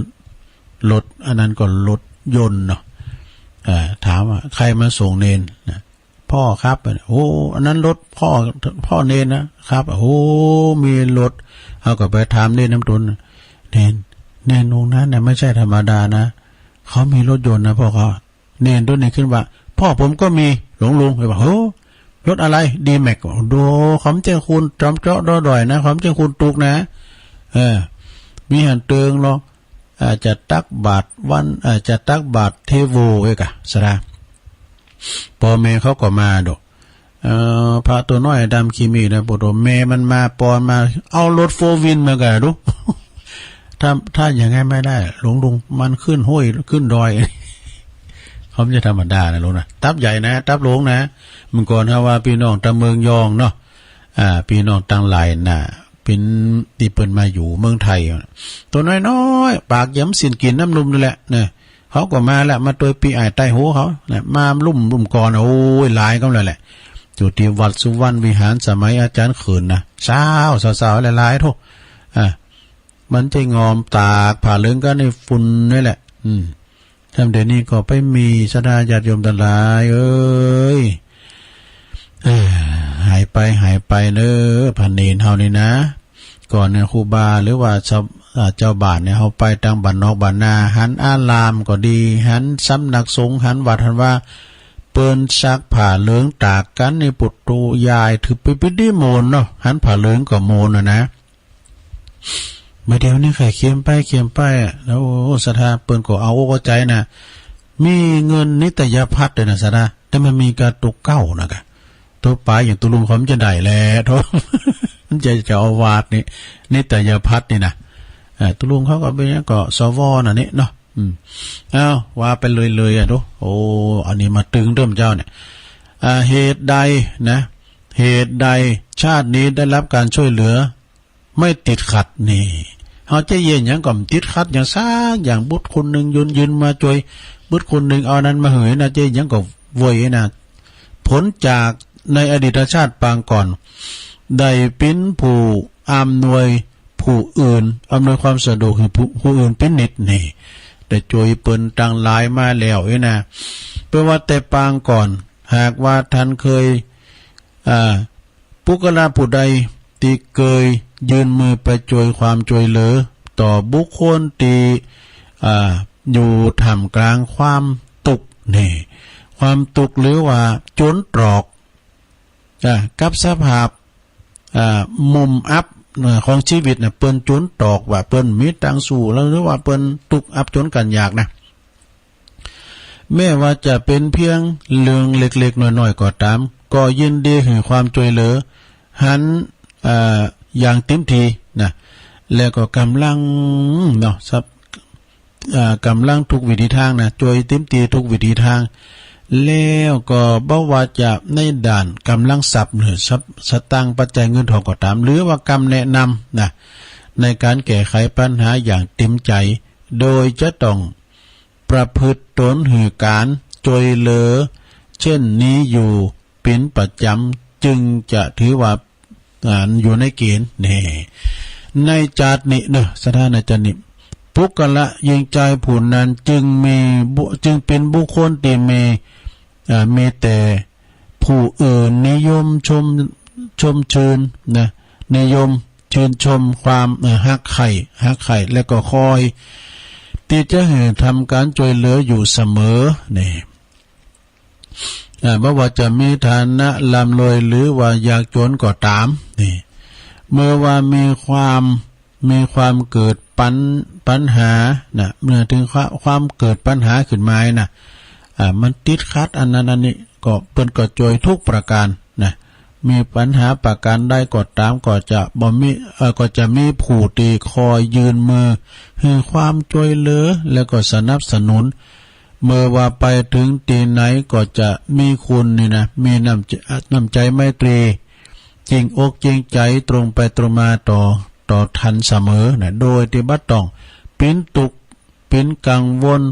รถอันนั้นก็รถยนต์เนาะถามว่าใครมาส่งเนนนะพ่อครับอันนั้นรถพ่อเนนนะครับมีรถเขาก็ไปถามเนนน้ำตนเนนองค์นั้นเนี่ยไม่ใช่ธรรมดานะเขามีรถยนต์นะพ่อเขาเนนต้นนี้ขึ้นว่าพ่อผมก็มีหลวงลุงไปบอกรถอะไรดีแม็กดูความเจ้าคุณจอมเจาะดอยนะความเจ้าคุณตุกนะมีหันเตืองหรอกจะตักบาทวันจะตักบาทเทโวไว้กะสระพ่อแม่เขาก็มาดอกพระตัวน้อยดำคีมีนะปวดแม่มันมาปอนมาเอารถโฟวินมากะดูถ้าอย่างไงไม่ได้หลวงลุงมันขึ้นห้วยขึ้นดอยเขาไม่จะธรรมดานะลุงนะทับใหญ่นะทับหลวงนะมันก่อนนะว่าพี่น้องตะเมืองยองเนาะพี่น้องตังหลายน่ะเป็นที่เปิ้นมาอยู่เมืองไทยตัวน้อยๆปากย้ำสินกินน้ำลุ่มนี่แหละเนี่ยเขาก็มาแล้วมาตัวปีไอใต้หูเขาเนี่ยมาลุ่มก่อนโอ้ยหลายก็เลยแหละอยู่ที่วัดสุวรรณวิหารสมัยอาจารย์เขินนะสาวหลายๆทุกมันจะงอมตากผ่าเหลืองก็ในฝุ่นนี่แหละทำเดี๋ยวนี้ก็ไปมีสดาญาติโยมทั้งหลายเอ้ยหายไปเนอะพันเนนเฮานี่นะก่อนเนี่ยครูบาหรือว่าเจ้าบ้านเนี่ยเฮาไปทางบ้านนอกบ้านนาหันอารามก็ดีหันสำนักสงฆ์หันวัดหันว่าเปิ้นซักผ้าเหลืองตากกันในปุตตูยายถือไปดิโมนเนาะหันผ้าเหลืองก็โมนนะเมื่อเดียวนี้ใครเขียมไปแล้วศรัทธาเปิ้นก็เอาอกใจนะมีเงินนิตยพัฒน์ด้วยนะศรัทธาแต่มันมีกระตุกเก้านะกะ ตัวปลายอย่างตุลุงเขาจะได้แหละทุก มันจะเอาวาดนี่แต่ยาพัดนี่นะตุลุงเขาก็เป็นก็สวน่ะนี่เนาะอ้าวว่าไปเลยทุกโอ้อันนี้มาตึงเริ่มเจ้าเนี่ยเหตุใดนะเหตุใดชาตินี้ได้รับการช่วยเหลือไม่ติดขัดนี่เขาจะเย็นอย่างก่อมติดขัดอย่างซ่าอย่างบุตรคนหนึ่งยืนมาช่วยบุตรคนหนึ่งเอานั้นมาเหยนะเจยังก็โวยนะผลจากในอดีตชาติปางก่อนได้ปิ้นผู้อำนวยผู้อื่นอำนวยความสะดวกให้ผู้อื่นเป็นนิดนี่แต่ช่วยเปิ้นต่างหลายมาแล้วนะเพราะว่าแต่ปางก่อนหากว่าท่านเคยปุกลาผู้ใดที่เคยยืนมือไปช่วยความช่วยเหลือต่อบุคคลที่อยู่ท่ามกลางความตุกนี่ความตุกหรือว่าจนตรอกกับสภาพมุมอัพของชีวิตเปิ้นจนตรอกว่าเปิ้นมีตังสู่แล้วหรือว่าเปิ้นตุกอัพจนกันยากนะแม้ว่าจะเป็นเพียงเรื่องเล็กๆน้อยๆก็ตามก็ยินดีให้ความช่วยเหลือหันอย่างเต็มทีนะแล้วก็กำลังเนาะกำลังทุกวิธีทางนะช่วยเต็มทีทุกวิธีทางแล้วก็บ่ว่าจะในด่านกำลังทรัพย์หรือสตังปัจจัยเงินทองก็ตามหรือว่ากำแนะนำนะในการแก้ไขปัญหาอย่างเต็มใจโดยจะต้องประพฤติตนหือการช่วยเหลือเช่นนี้อยู่เป็นประจำจึงจะถือว่าอยู่ในเกณฑ์นี่ในจาดนี้เนอะสถานจานิปุกละยิงใจผู้นั้นจึงเป็นบุคคลที่มีแต่ผู้อื่นนิยมชมชื่นนะนิยมชื่นชมความฮักใคร่แล้วก็คอยที่จะให้ทำการช่วยเหลืออยู่เสมอนี่ไม่ว่าจะมีฐานะร่ำรวยหรือว่ายากจนก็ตามนี่เมื่อว่ามีความเกิดปัญหานะเมื่อถึงความเกิดปัญหาขึ้นมานะมันติดขัดอันนั้นอันนี้ก็เปิ้นก็ช่วยทุกประการนะมีปัญหาประการใดก็ตามก็จะมีผู้ที่คอยยืนมือให้ความช่วยเหลือแล้วก็สนับสนุนเมื่อว่าไปถึงที่ไหนก็จะมีคุณนี่นะมีน้ำใจไมตรีจริงอกจริงใจตรงไปตรงมาต่อทันเสมอนะโดยที่บัดต้องปิ้นตุกปิ้นกังวล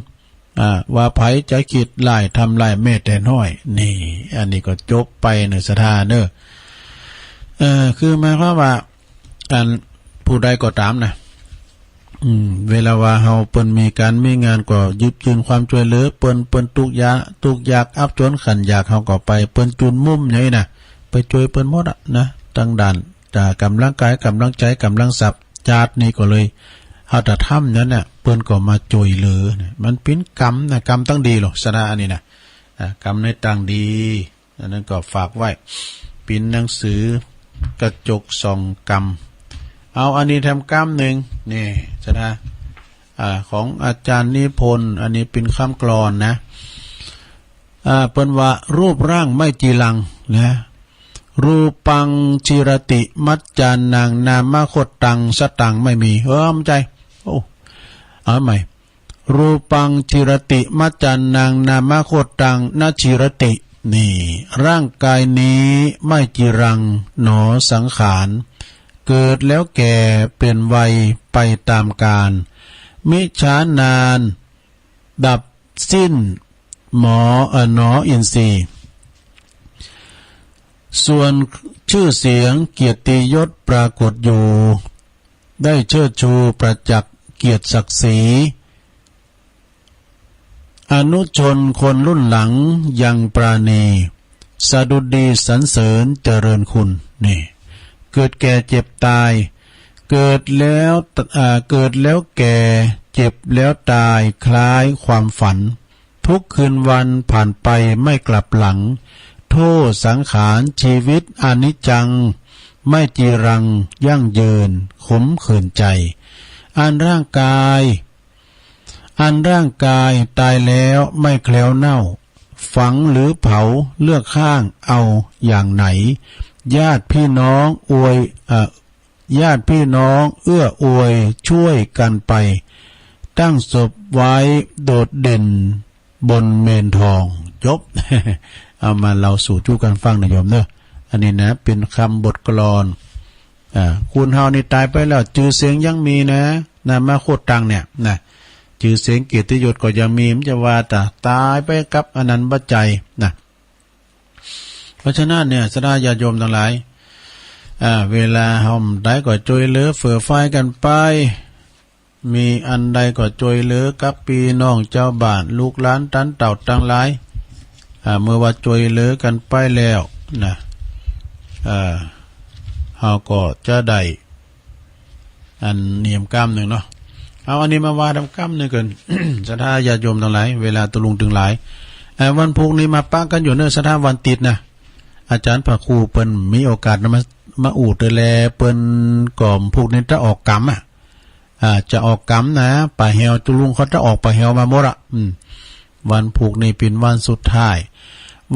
ว่าไผจะคิดไล่ทำไล่แม่แต่น้อยนี่อันนี้ก็จบไปในสถานเนอะคือหมายความว่าการผู้ใดก็ตามนะเวลาว่าเฮาเปิ้นมีงานก็ยึดยืนความช่วยเหลือเปิ้นทุกอยากอับจนขันอยากเฮาก็ไปเปิ้นจุนมุมไงนะไปช่วยเปิ้นหมดนะตั้งด่านกำลังกายกำลังใจกำลังทรัพย์จาดนี่ก็เลยเฮาจะทำนั้นน่ะเปิ้นก็มาช่วยเหลือมันเป็นกรรมนะกรรมตั้งดีหรอกสนะอันนี้นะกรรมในตั้งดีอันนั้นก็ฝากไว้ปิ้นหนังสือกระจกส่องกรรมเอาอันนี้ทำกรรมหนึ่งนี่สนะของอาจารย์นิพนธ์อันนี้เป็นคำกลอนนะเปิ้นว่ารูปร่างไม่จีรังนะรูปังจิรติมัจจานังนามโคตังสตังไม่มีมใจโอ้เอาใหม่รูปังจิรติมัจจานังนามโคตังนจิรตินี่ร่างกายนี้ไม่จีรังหนอสังขารเกิดแล้วแก่เปลี่ยนวัยไปตามกาลมิช้านานดับสิ้นหมออินทรีย์ส่วนชื่อเสียงเกียรติยศปรากฏอยู่ได้เชิดชูประจักษ์เกียรติศักดิ์ศรีอนุชนคนรุ่นหลังยังปราณีสดุดีสรรเสริญเจริญคุณนี่เกิดแก่เจ็บตายเกิดแล้วแก่เจ็บแล้วตายคล้ายความฝันทุกคืนวันผ่านไปไม่กลับหลังโทษสังขารชีวิตอนิจจังไม่จีรังยั่งยืนขมขื่นใจอันร่างกายตายแล้วไม่แคล้วเน่า ฝังหรือเผาเลือกข้างเอาอย่างไหนญาติพี่น้องญาติพี่น้องเอื้ออวยช่วยกันไปตั้งศพไว้โดดเด่นบนเมนทองจบ เอามาเราสู่จู้กันฟังนะโยมเนอะอันนี้นะเป็นคำบทกลอนคุณเฮานี่ตายไปแล้วจื่อเสียงยังมีนะมาโคตรตังเนี่ยนะจื่อเสียงเกียรติยศก็ยังมีมันจะว่าแต่ตายไปกับอนันต์บัจจัยนะเพราะฉะนั้นเนี่ยสดาญาโยมทั้งหลายเวลาเฮาได้ก็ช่วยเหลือเฟื่อไฟกันไปมีอันใดก็ช่วยเหลือกับพี่น้องเจ้าบ้านลูกหลานตันเต่าทั้งหลายเมื่อว่าช่วยเหลือกันไปแล้วนะเฮาก็จะได้อันเนียมกรรมหนึ่งเนาะเอาอันนี้มาว่าทำกรรมหนึ่งกัน ศรัทธาญาติโยมทั้งหลายเวลาตะลุงถึงหลายวันพุกนี้มาป้ากันอยู่เนอะศรัทธาวันติดนะอาจารย์พระครูเปิ้นมีโอกาสมาอูดแลเปิ้นก่อมพวกนี้จะออกกรรมจะออกกรรมนะป่าเฮวตะลุงเขาจะออกป่าเฮวมาหมดวันพุกนี้เป็นวันสุดท้าย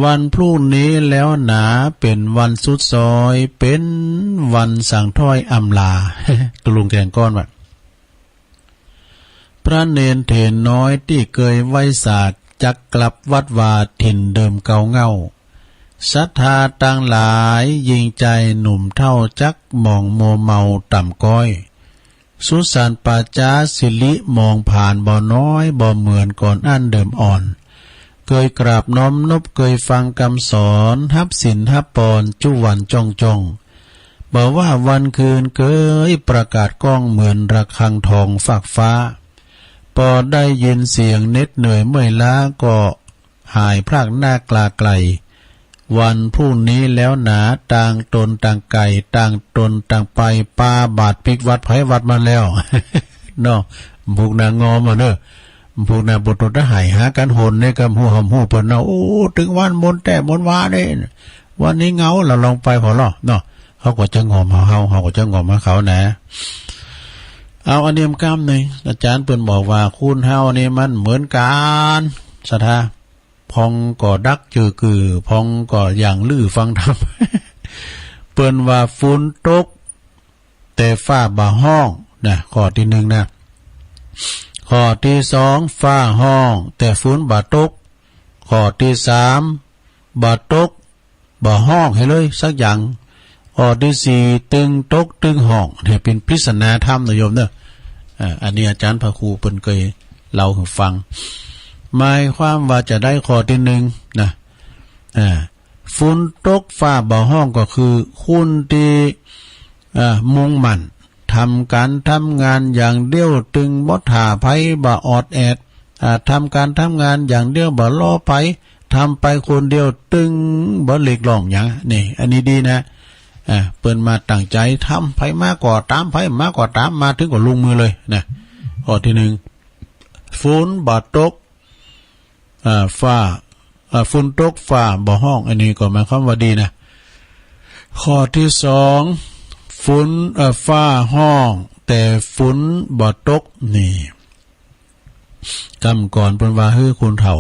วันพรุ่งนี้แล้วหนาเป็นวันสุดซอยเป็นวันสั่งถ้อยอำลา ตุลุงแกงก้อนว่าพระเนนเถนน้อยที่เคยไว้ศาสตร์จักกลับวัดวาถิ่นเดิมเก่าเงาศรัทธาต่างหลายยิงใจหนุ่มเท่าจักมองโมเมาต่ำก้อยสุสานป่าจ้าสิริมองผ่านบ่อน้อยบ่เหมือนก่อนอันเดิมอ่อนเคยกราบน้อมนบเคยฟังคำสอนฮับศีลฮับปอนจุวันจ้องบอกว่าวันคืนเคยประกาศก้องเหมือนระฆังทองฝากฟ้าพอได้ยินเสียงเน็ดเหนื่อยเมื่อยล้าก็หายพรากหน้ากลาไกลวันพรุ่งนี้แล้วหนาต่างตนต่างไก่ต่างตนต่างไปปาบาดปิกวัดไผวัดมาแล้ว เนาะพวกนางงอมาเนอะพวกนางบททหายหากันหนในกำหัวหอมหูเปิดเนาะโอ้ถึงวันมนแต่มนวาเนี่ยวันนี้เงาเราลองไปพอหรอเนาะเขาก็จะงอมเขาก็จะงอมเขานะเอาอันเนียมกรรมหนึ่งอาจารย์เปิ่นบอกว่าคุณเฮานี่มันเหมือนกันศรัทธาพองก่อดักจือกือพองก่ออย่างลื้อฟังธรรม เปิ่นว่าฝนตกแต่ฟ้าบ่ห้องนะข้อที่หนึ่งนะข้อที่สองฟ้าห้องแต่ฝนบ่ตกข้อที่สามบ่ตกบ่ห้องให้เลยสักอย่างข้อที่สี่ตึงตกตึงห้องเนี่ยเป็นปริศนาธรรมนะโยมเนอะอันนี้อาจารย์พระครูเปิ่นเคยเล่าให้ฟังหมายความว่าจะได้ข้อที่หนึ่งนะฝนตกฟ้าบ่ห้องก็คือคุณที่มุ่งมั่นทำการทำงานอย่างเดียวตึงบ่ถ่าไผบ่ออดแอดทำการทำงานอย่างเดียวบ่ล้อไผทำไปคนเดียวตึงบ่หลีกหล่องอย่างนี่อันนี้ดีนะเปิ้นมาตั้งใจทำไผมากกว่าตามไผมากกว่าตามมาถึงก็ลงมือเลยนะข้อที่หนึ่งฝนบ่ตกฟ้าฝนตกฟ้าบ่ห้องอันนี้ก็หมายความว่าดีนะข้อที่สองฝนฟ้าห้องแต่ฝนบ่ตกนี่กำก่อนเพิ่นว่าฮือคุณเฒ่า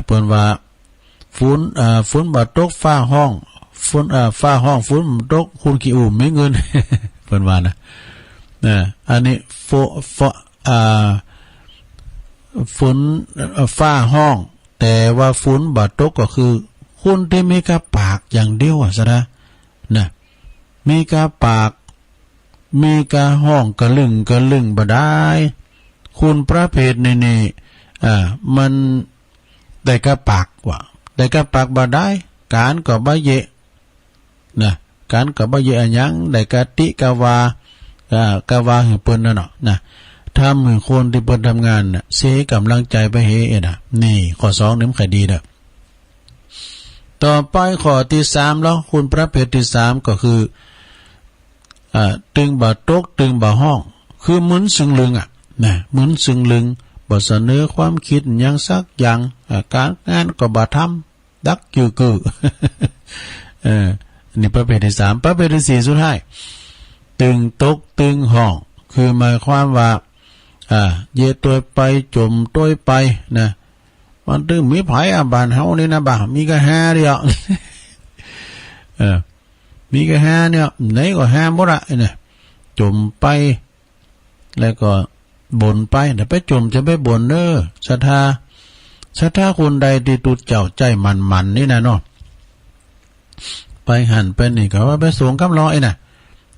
เพิ่นว่าฝนบ่ตกฟ้าห้องฟ้าห้องฝนบ่ตกคุณขี้อู่ไม่เงิน เพิ่นว่านะอันนี้ฝนฟ้าห้องแต่ว่าฝนบ่ตกก็คือคนที่มีกระปากอย่างเดียวซะนะมีกระปากมีกระห้องกระลึงบ่ได้คุณประเภทนี่มันได้กระปากว่าได้กระปากบ่ได้การก็บ่เยะนะการก็บ่เยะอันยังได้กะติกะวาให้เปิ้นนั่นเนาะนะทำให้คนที่เปิ้นทำงานน่ะเสียกำลังใจไปเฮ็ดนี่ข้อ2นี่มันค่อยดีเด้อต่อไปข้อที่3แล้วคุณประเภทที่3ก็คือตึงบ่ตกตึงบ่ห้องคือหมุนสึงลึงนะหมุนสึงลึงบ่เสนอความคิดหยังสักอย่างการงานก็บ่ทำดักอยู่กือ นี่ประเภทที่3ประเภทที่4สุดท้ายตึงตกตึงห้องคือหมายความว่าเยตัวไปจมตัวไปนะ มันตึงมีไผบ้านเฮานี่นะบ่ามีก็5เดียวมีก็5เนี่ยไหนก็5บ่ล่ะเนี่ยจมไปแล้วก็บ่นไปแต่ไปจมจะไปบ่นเด้อศรัทธาคนใดที่ตุเจ้าใจมันนี่นะเนาะไปหันไปนี่ก็ว่าไปสวงกำล้อไอ้น่ะ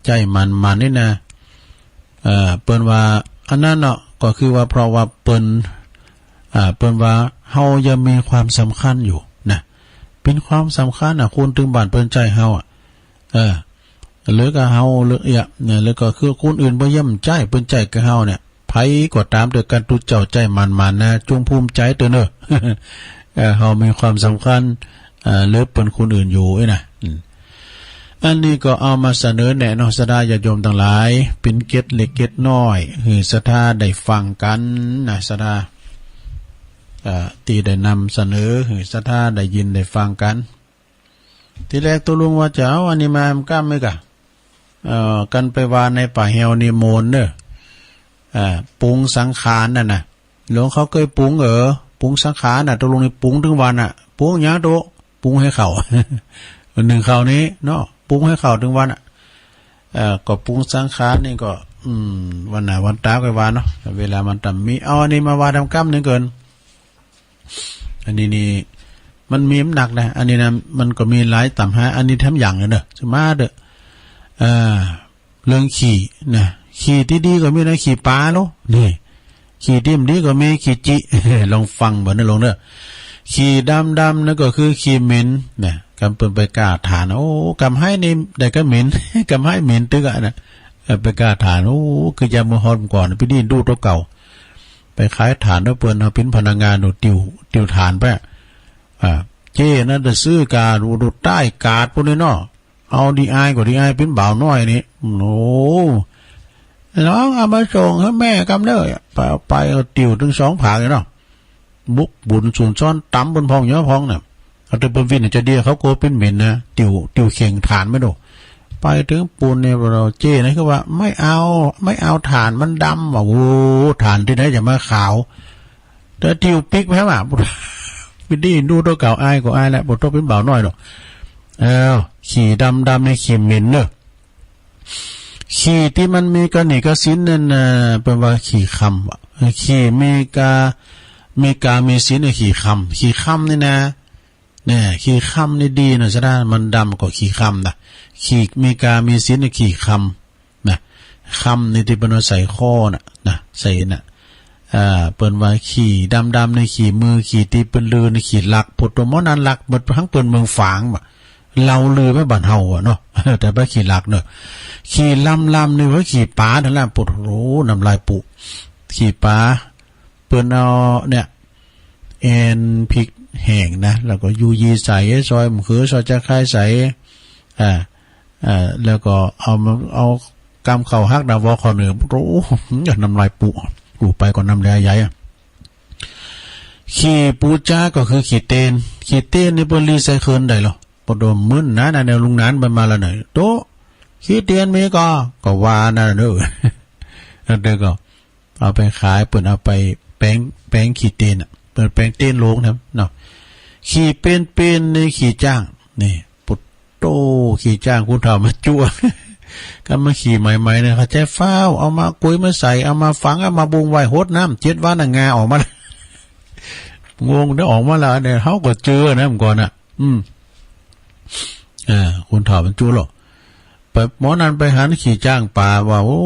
ใจมันนี่นะเปิ้นว่าอันนั้นเนาะก็คือว่าเพราะว่าเปิ้นว่าเฮายังมีความสำคัญอยู่นะเป็นความสำคัญน่ะคุณถึงบ้านเปิ้นใจเฮาหรือก็เฮาหรือเนี่ยแล้วก็คือคนอื่นบ่ย่ำใจเปิ้นใจกับเฮาเนี่ยไผก็ตามด้วยกันตุเจ้าใจมันนะจงภูมิใจเด้อเด้อเฮามีความสำคัญเลิกเป็นคนอื่นอยู่ไอ้นะอันนี้ก็เอามาเสนอแนะนำศรัทธาญาติโยมทั้งหลายเป็นเกตเล็กเกตน้อยคือศรัทธาได้ฟังกันนะศรัทธาที่ได้นำเสนอคือศรัทธาได้ยินได้ฟังกันทีแรกตัวลุงว่าจะเอาอันนี้มาก้ามไหมกะกันไปว่าในป่าเฮวนิมนต์เด้อปรุงสังขารนั่นน่ะหลวงเขาเคยปรุงปรุงสังขารน่ะตัวลุงนี่ปรุงถึงวันน่ะปรุงหยังโตปรุงให้เขาวันหนึ่งเขานี้เนาะปรุงให้เขาถึงวันก็ปรุงสังขารนี่ก็วันไหนวันตาก็ว่าเนาะเวลามันต่ำมีเอาอันนี้มาว่าทำกรรมนึงเกินอันนี้นี่มันมีน้ำหนักนะอันนี้นะมันก็มีหลายต่ำฮะอันนี้ทำอย่างเลยเด้อสมาเด้อเรื่องขี่นะขี่ที่ดีก็มีนะขี่ปลาโลนี่ขี่ที่มันดีก็มีขี่จิ ลองฟังบ่นะลงเด้อขี่ดำนั่นก็คือขี่เหม็นเนี่ยกำเปิ้นไปกล้าฐานโอ้กำให้นี่ได้ก็เหม็น กำให้เหม็นตึกอ่ะนะไปกล้าฐานโอ้คือจะมาฮอดก่อนพี่ดินดูตัวเก่าไปขายฐานแล้วเปิ้นเอาเป็นพนักงานดูติวฐานไปเจ้นั่นจะซื้อกาดูใต้กาดพวกนี้เนาะเอาดีไอก็ดีไอเป็นบ่าวน้อยนี่โอ้น้องเอามาส่งให้แม่กำเด้อไปเอาติวถึง2ผางเนาะบุกบุญสูนซ้อนตำบนพองเยอะพองเนี่ยเอาแต่เป็นวินจะเดียเขาโกเป็นเหม็นนะติวเข่งฐานไม่ดูไปถึงปูนเนี่ยเราเจ้นะคือว่าไม่เอาฐานมันดำว่ะโอ้ฐานที่ไหนจะมาขาวแต่ติวปิ๊กแพ้ว่ะวินดี้ดูตัวเก่าอายก็อายแหละบทตัวเป็นเบาหน่อยหรอกขี่ดำในขี่เหม็นเนอะขี่ที่มันมีกระหนี่กระสินนั่นเป็นว่าขี่คำว่ะขี่มีกามีสินในขี่คำนี่นะเนี่ยขี่คำนี่ดีนะจะได้มันดำกว่าขี่คำนะขี่มีกามีสินในขี่คำนะคำในที่เป็นใส่ข้อนะใส่น่ะเปิ้นว่าขี่ดำในขี่มือขี่ตีเป็นลือในขี่หลักพุทธมนันหลักหมดทั้งเปิ้นเมืองฝางบ่เราลือไม่บ้านเฮาเนาะแต่ไปขี่หลักเนอะขี่ลำนี่ว่าขี่ปลานั่นแหละปวดโหน้ำลายปุขี่ปลาเปิ้นเอาเนี่ยเอ็นพริกแห้งนะแล้วก็ยูยีใส่ซอยมะเขือซอยจะคายใส่แล้วก็เอากำเข้าฮักดาวคอเนื้อโหอย่าน้ำลายปุกูไปก่อนน้ำลายใหญ่ขี่ปูจ้าก็คือขี่เต้นนี่เปิ้นรีไซเคิลได้หรอปดมมึนนะในลุงนั้นไปมาแล้วหน่อยโตขี้เตียนมีก็ว่านั่นเด้อแล้วเด็กก็เอาไปขายเปิดเอาไปแป้งขี้เตียนเปิดแป้งเตียนโลงนะเนาะขี้เป็นในขี้จ้างนี่ปุตโตขี้จ้างคุณทำมาจั่วก็มาขี่ใหม่ๆเนี่ยเขาใจฟ้าวเอามากุยมาใส่เอามาฝังเอามาบุงไว้โหดน้ำ7 วันงาออกมางงได้ออกมาแล้วเนี่ยเขาก็เจอนะเมื่อก่อนคุณถอดมันจู้หรอไปหมอนันไปหันขี่จ้างป่าว่าโอ้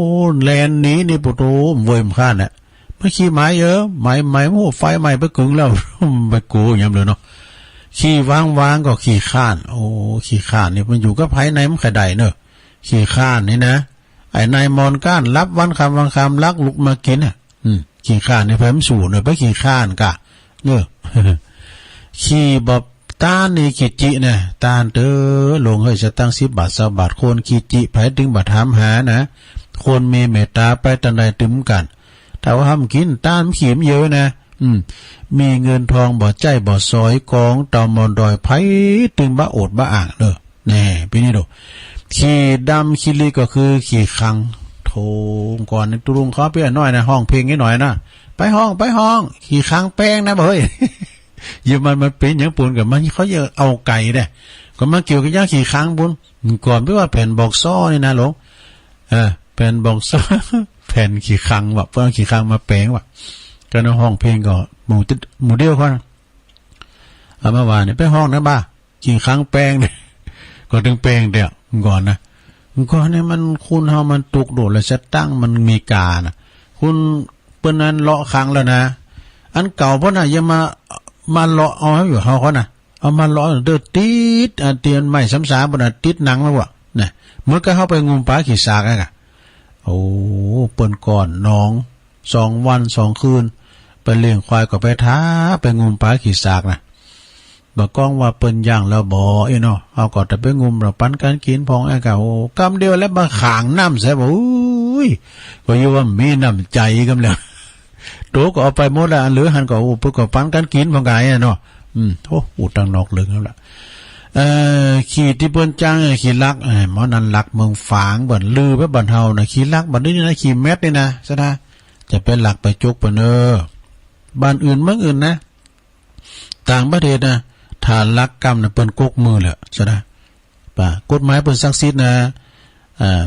แลนนี้นี่ปุโตเวยมข้านเนี่ยไม่ขี่ไม้เยอะไม้โอ้ไฟใหม่ไปกึ่งแล้วไปกูอย่างเลยเนาะขี่วางก็ขี่ข้านโอ้ขี่ข้านนี่มันอยู่กับไผในมันขายได้เนอะขี่ข้านนี่นะไอ้นายมอนก้านรับวันคำลักลุกมากินขี่ข้านนี่เพิ่มสู่เนอะไปขี่ข้านกะเนอะขี่แบบตานี่ขีจิเนี่ยตาเด้อลงให้จะตั้ง10 บาท20 บาทคนขีจิไผถึงบาทถามหานะคนมีเมตตาไปตันใดตึมกันถ้าว่าทำกินตามขีมเยอะนะมีเงินทองบ่ใจบ่ซอยกองตอมอนดอยไผตึงบ่อดบ่อ่างเด้อแน่พี่นี่ดูขี่ดำขี่ลีก็คือขี่คังโทงก่อนตุลุงเขาเปี้ยน้อยนะห้องเพลงนิดหน่อยนะไปห้องขี่คังแป้งนะเบ้ย เยอมันเป็นอย่างปุ่นกับมันเขาจะเอาไก่ได้ก็มาเกี่ยวกับย่างขี่ค้างปุ่นก่อนไม่ว่าแผ่นบอกซ้อนี่นะหลงแผ่นบอกซ้อ แผ่นขี่ค้างว่ะเพื่อนขี่ค้างมาแปลงว่ะก็ในห้องเพลงก็หมู่เดียวเขาเอามาว่าเนี่ยไปห้องนะบ้าขี่ค้างแปลงเนี่ยก็ถึงแปลงเดียวก่อนนะก่อนเนี่ยมันคุณเฮามันตุกโดดแล้วจะตั้งมันมีกานะคุณเปิ้นนั้นเลาะค้างแล้วนะอันเก่าเพราะน่ะอย่ามาเลาะเอาให้อยู่เฮาเขาน่ะเอามาเลาะเด้อติดเตียนไม้ซ้ำๆบ่น่ะติดหนังมาบ่เนี่ยเมื่อก็เข้าไปงมปลาขี้สากอ่ะโอ้เปิ้นก่อนน้อง2 วัน 2 คืนไปเลี้ยงควายก็ไปท้าไปงมปลาขี้สากน่ะบ่ก้องว่าเปิ้นย่างแล้วบ่เนาะเอาก็แต่ไปงมแล้วปันกันกินพองไอ้ก็โอ้กำเดียวแล้วมาขางน้ำใส่บ่อุ้ยก็อยู่ว่ามีน้ำใจกำแล้วโตก็เอาไปหมดละหรือหันก็อุปก็ปันกันกินพองไงเนาะโอ้อุตังนอกลึกแล้วล่ะขี่ที่เปิ้นจ้างขี่ลักหมอนันลักเมืองฝางบ่นลือไปบ่นเฮานะขี่ลักบ่นนี่นะขี่เม็ดนี่นะซะนะจะเป็นหลักไปจุกเปิ้นบ้านอื่นเมืองอื่นนะต่างประเทศนะถ้าลักกรรมน่ะเปิ้นกกมือแหละซะนะป่ะกฎหมายเปิ้นศักดิ์สิทธิ์นะ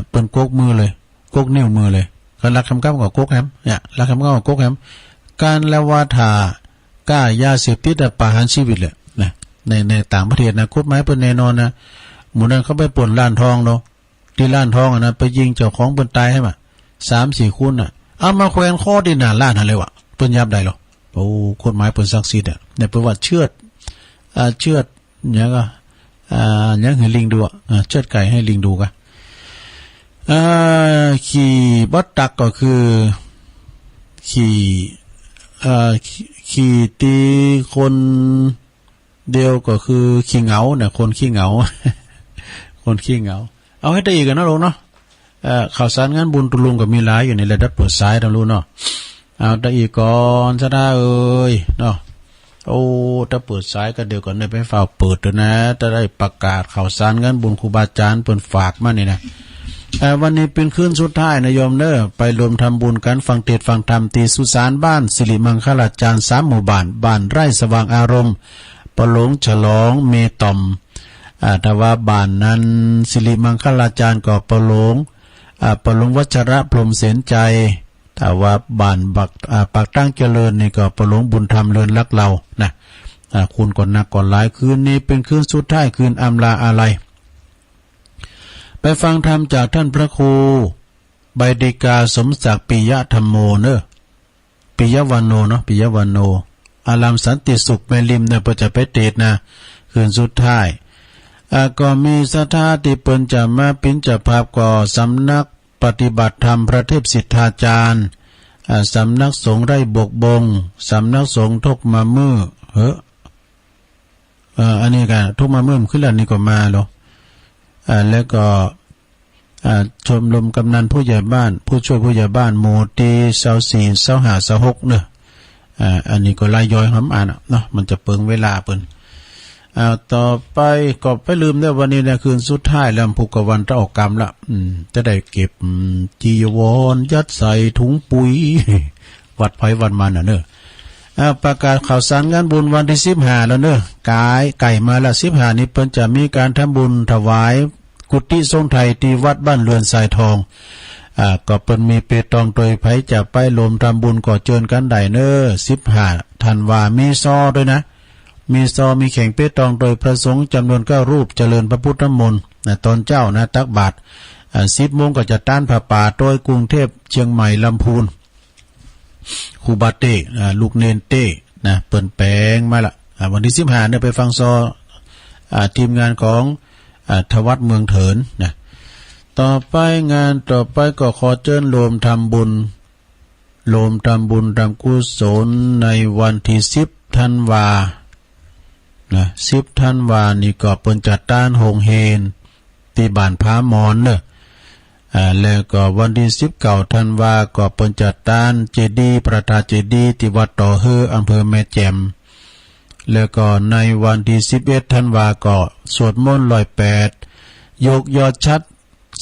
เปิ้นกกมือเลยกกนิ้วมือเลยก็ลักคำกรรมก็กกแฮมเนี่ยลักคำกรรมก็กกแฮมการละวาทากล้ายาเสพติดประหารชีวิตแหละนะในต่างประเทศนะกฎหมายเปิ้นแน่นอนนะหมู่นั้นเขาไปป่นร้านทองเนาะที่ร้านทองนะไปยิงเจ้าของเปิ้นตายให้มา 3-4 คนน่ะเอามาแขวนคอที่หน้าร้านหั่นเลยวะเปิ้นยับได้หรอโอ้กฎหมายเปิ้นศักดิ์สิทธิ์อ่ะในประวัติเชือดหยังก็หยังให้ลิงดูเชือดไก่ให้ลิงดูกะขี่บัตตักก็คือขี่ตีคนเดียวก็คือขี้เหงาเนี่ยคนขี้เหงา คนขี้เหงาเอาให้ได้อีกกันนะลุงเนาะข่าวสารงานบุญตุลุงก็มีหลายอยู่ในระดับเปิดสายนะลุงเนาะเอาได้อีกก่อนซะได้เนาะโอ้ถ้าเปิดสายก็เดี๋ยวก่อนได้ไปฝ่าเปิดด้วยนะจะได้ประกาศข่าวสารงานบุญครูบาอาจารย์เปิดฝากมานี่นะวันนี้เป็นคืนสุดท้ายนะโยมเด้อไปรวมทำบุญกันฟังเทศน์ฟังธรรมที่สุสานบ้านสิริมังคลาจารย์3 หมู่บ้านไร่สว่างอารมณ์ปะหลงฉลองเมตอมถ้าว่าบ้านนั้นสิริมังคลาจารย์ก็ปะหลงวัชระพรหมเสนใจถ้าว่าบ้านปากตั้งเจริญนี่ก็ปะหลงบุญธรรมเลินรักเรานะคุณก่อนนักก่อนหลายคืนนี้เป็นคืนสุดท้ายคืนอำลาอาลัยไปฟังธรรมจากท่านพระครูใบดิกาสมศักดิ์ปิยธรรมโมปิยวันโนเนาะปิยวันโนอารามสันติสุขแม่ริมเนี่ยประจะไปเตดนะคืนสุดท้ายก็มีศรัทธาที่เปิ้นจะมาปิ้นจะภาพก่อสำนักปฏิบัติธรรมพระเทพสิทธาจารย์สำนักสงฆ์ไร่บกบงสำนักสงฆ์ทกมามืออันนี้กันทกมามือขึ้นแล้วนี่ก็มาหรอแล้วก็ชมรมกำนันผู้ใหญ่บ้านผู้ช่วยผู้ใหญ่บ้านหมู่ที่24 25 26เนี่ยอันนี้ก็ลายย้อยหำอ่านเนาะมันจะเปิงเวลาเปิ้นต่อไปก็ไปลืมได้วันนี้นะคืนสุดท้ายแล้วภูกวันจะออกกรรมละจะได้เก็บจีวรยัดใส่ถุงปุ๋ยวัดไผวันมันเนอะประกาศข่าวสารงานบุญวันที่15แล้วเนอะไก่มาละ15นี้เปิ้นจะมีการทำบุญถวายกุฏิทรงไทยที่วัดบ้านเรือนทรายทองก็เปิ้นมีเปตองโดยไผจะไปรวมทำบุญก่อเจิญกันได้เนอะ15ธันวามีซอด้วยนะมีมีแข่งเปตองโดยพระสงฆ์จำนวน9 รูปเจริญพระพุทธมนต์ตอนเจ้านะตักบาตร10 โมงก็จะต้านผ้าป่าโดยกรุงเทพเชียงใหม่ลำพูนครูบาเต้ลูกเนนเต้นะเปิ้นแปลงมาละวันที่15เนี่ยไปฟังทีมงานของทวัดเมืองเถินนะต่อไปงานต่อไปก็ขอเชิญรวมทำบุญทำกุศลในวันที่10 ธันวานะ10 ธันวานี่ก็เปิ้นจัดต้านโฮงเฮนที่บ้านพามอนเนอะแล้วก็วันที่19 ธันวาก็เปิ้นจัดต้านเจดีย์พระธาตุเจดีย์ที่วัดต่อเฮออำเภอแม่แจ่มแล้วก็ในวันที่11 ธันวาก็สวดมนต์108ยกยอดชัด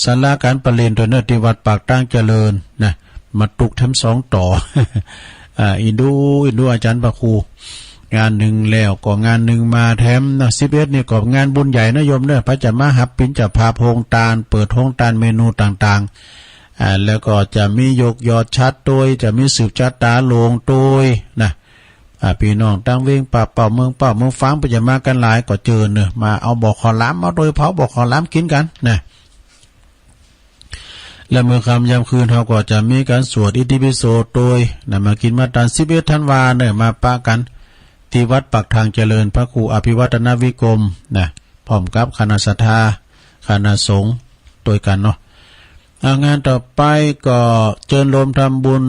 ศาลาการประเรียนตัวเนอที่วัดปากตั้งเจริญนะมาตุกทั้ง2 ต่ออินดูอาจารย์พระครู งานหนึ่งแล้วก็งานหนึ่งมาแถมนะ11นี่ก็งานบุญใหญ่นะโยมเด้อพระจะมาหับปินจะพาโฮงตาลเปิดโฮงตาลเมนูต่างๆแล้วก็จะมียกยอดชัดโดยจะมีสืบจัดตาโลงโดยนะพี่น้องตั้งเวงป่าเป่าเมืองฟังไปจะมากันหลายก็เจอเนอะมาเอาบอกขอล้ำเอาโดยเผาบอกขอล้ำกินกันนะและเมื่อค่ำยามคืนเขาก็จะมีการสวดอิติปิโสโดยนะมากินมาตัน11ธันวาเนี่ยมาปะกันที่วัดปักทางเจริญพระครูอภิวัตนวิกรมนะพร้อมกับคณะศรัทธาคณะสงฆ์โดยกันเนาะงานต่อไปก็เจิญโลมทำบุญ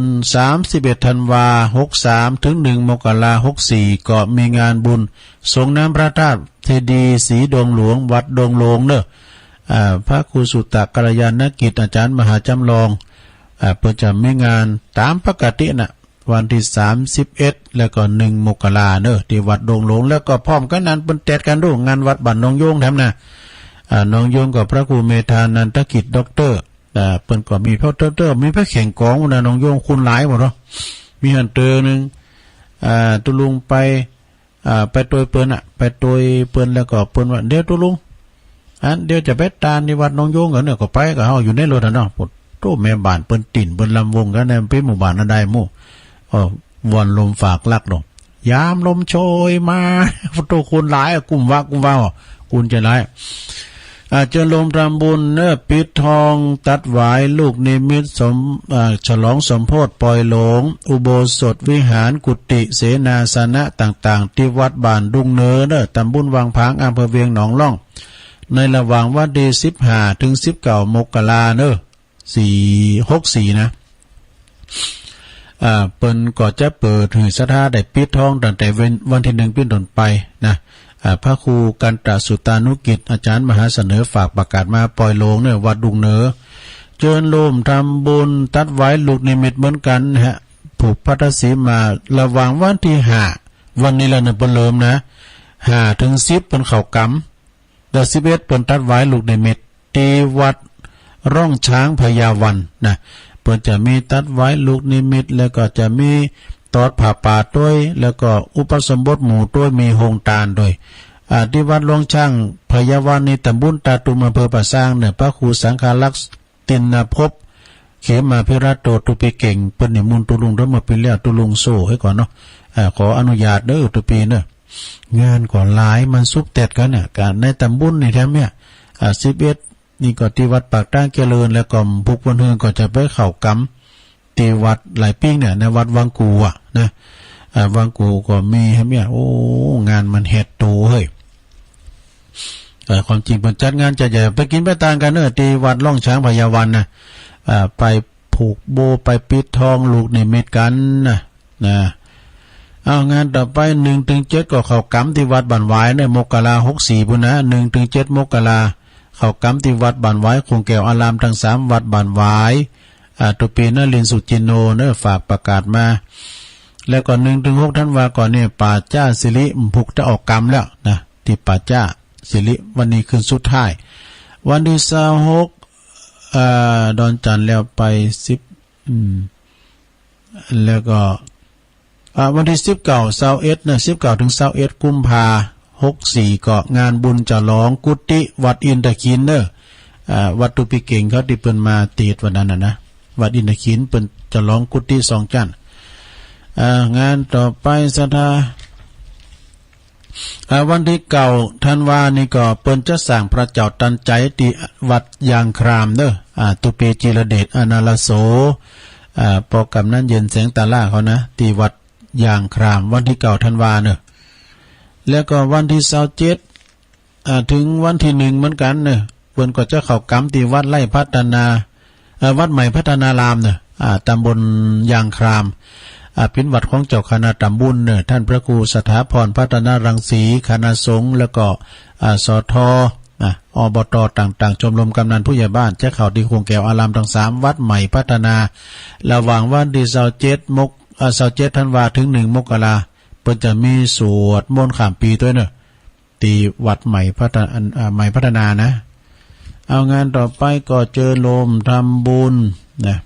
31ธันวา63ถึง1มกราคม64ก็มีงานบุญสงน้ำพระธาตุเทดีย์ศรีดงหลวงวัดดงโลงเนอะพระครูสุตตะกัลยาณกิจอาจารย์มหาจำลองเพื่อจะมีงานตามปกตินะวันที่31แล้วก็1มกราคมเนอะที่วัดดงหลวงแล้วก็พร้อมกันนั้นเป็นแตดกันดูงานวัดบ้านหนองโยงแถมนะหนองโยงกับพระครูเมธานันทกิจด็อกเตอร์เปิ้นก็มีพระเตอร์มีพระแข่งกองนะน้องโยงคุณหลายหมดเนาะมีหันเตอนึงตุลุงไปโดยเปิ้นไปโดยเปิ้นแล้วก็เปิ้นว่าเดี๋ยวตุลุงเดี๋ยวจะไปตานที่วัดน้องโยงกันเนี่ยก็ไปก็เฮาอยู่ในรถเนาะปุโตแม่บ้านเปิ้นติ่นเปิ้นลำวงกันในเป็นหมู่บ้านอันใดหมู่วันลมฝากลักดอกยามลมโชยมาพุทโธคุณหลายกุมว่าคุณจะหลายเจริญลมทำบุญเนื้อปิดทองตัดหวายลูกนิมิตฉลองสมโภชปล่อยหลงอุโบสถวิหารกุฏิเสนาสนะต่างๆที่วัดบ้านดุงเนอเนอตำบลวังผางอำเภอเวียงหนองล่องในระหว่างวันที่15ถึง19มกราคมเนอ464นะเปิ้นก็จะเปิดหือศรัทธาได้ปิดทองตั้งแต่วันที่1เป็นต้นไปนะพระครูกันตสุตานุกิจอาจารย์มหาเสนอฝากประกาศมาปล่อยโลงเนี่ยวัดดุงเนอเจิญโลมทำบุญตัดไว้ลูกนิมิตเหมือนกันฮะผูกพัทสีมาระหว่างวันที่5วันนี้ละเนี่ยเปิ้นเริ่มนะ5ถึง10เปิ้นเข้ากรรมแล้ว11เปิ้นตัดไว้ลูกนิมิตที่วัดร่องช้างพญาวันนะเปิ้นจะมีตัดไว้ลูกนิมิตแล้วก็จะมีตอดผ่าป่าด้วยแล้วก็อุปสมบทหมู่ด้วยมีโฮงตาลด้วยที่วัดหลวงช่างพญาวานีตำบลตาตุมอำเภอป่าสร้างเนี่ยพระครูสังฆลักษณ์ตินภพเขมาพิรัตโตตุปีเก่งเปิ้นนิมนต์ตุลุงทั้งหมดปีแล้วตุลุงโซ่ให้ก่อนเนาะขออนุญาตเด้อตุปีเนาะงานก่อนหลายมันซุบแตดกันเนี่ยการในตำบลนี่แท้เนี่ย11นี่ก็ที่วัดปากตั้งเจริญแล้วก็พุกวันเฮืองก็จะไปเข้ากรรมที่วัดหลายปิ้งเนี่ยในวัดวังกูนะวังกูก็มีให้เนี่ยโอ้งานมันเฮ็ดโตเฮ้ยความจริงเพิ่นจัดงานจะใหญ่ไปกินไปต่างกันเด้อที่วัดร่องช้างพญาวันนะไปผูกโบไปปิดทองลูกนิมิตกันนะเอางานต่อไป1ถึง7ก็เข้ากรรมที่วัดบ้านหวายในมกราคม64พุ่นนะ1ถึง7มกราคมเข้ากรรมที่วัดบ้านหวายคงแก้วอารามทั้ง3วัดบ้านหวายตุปีนลินสุจินโนเนฝากประกาศมาแล้วก็1ถึง6ธันวาก่อนเนี่ยป่าจ้าสิริผูกจะออกกรรมแล้วนะที่ป่าจ้าสิริวันนี้คืนสุดท้ายวันที่26ดอนจันทร์แล้วไป10แล้วก็วันที่19 21นะ19ถึง21กุมภา64ก็งานบุญฉลองกุฏิวัดอินทคินเนวัดตุปิเก่งเขาที่เปิ้นมาตีดวันนั้นนะวัดอินทคินเปิ้นฉลองกุฏิ2จันทร์งานต่อไปศรัทธาวันที่9ธันวานี่ก็เปิ้นจะสร้างพระเจ้าตันใจที่วัดยางครามเด้อตุเปจิรเดชอนาลโสโปรแกรมนั้นเย็นแสงตาล่าเขานะที่วัดยางครามวันที่9ธันวาเนอะแล้วก็วันที่27ถึงวันที่1เหมือนกันเนอะเปิ้นก็จะเข้ากรรมที่วัดไร่พัฒนาวัดใหม่พัฒนารามเนอะตำบลยางครามเป็นวัดของเจ้าคณะตำบลเนี่ยท่านพระครูสถาพรพัฒนารังสีคณะสงฆ์แล้วก็สทอบตต่างๆชมรมกำนันผู้ใหญ่บ้านจะเข้าที่คงแก้วอารามทั้ง3วัดใหม่พัฒนาระหว่างวันที่27ธันวาถึง1มกราคมเพิ่นจะมีสวดมนต์ข้ามปีด้วยเนอะที่วัดใหม่พัฒนานะเอางานต่อไปก็เจอโลมทำบุญนะ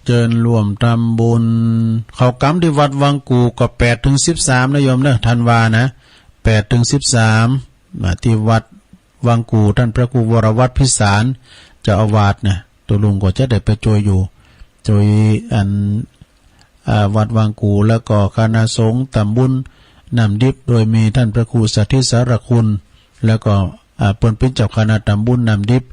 เจิญรวมทำบุญเขากำที่วัดวังกูก็8 ถึง 13นะโยมเนอะธันวานะ8 ถึง 13ที่วัดวังกูท่านพระครูวรวัฒน์พิสารเจ้าอาวาสนะตัวลุงก็จะได้ไปโจยอยู่โจยวัดวังกูแล้วก็คณะสงฆ์ตำบุญนำดิบโดยมีท่านพระครูสาธิตสารคุณแล้วก็เปิ้นเป็นเจ้าคณะตำบุญนำดิบ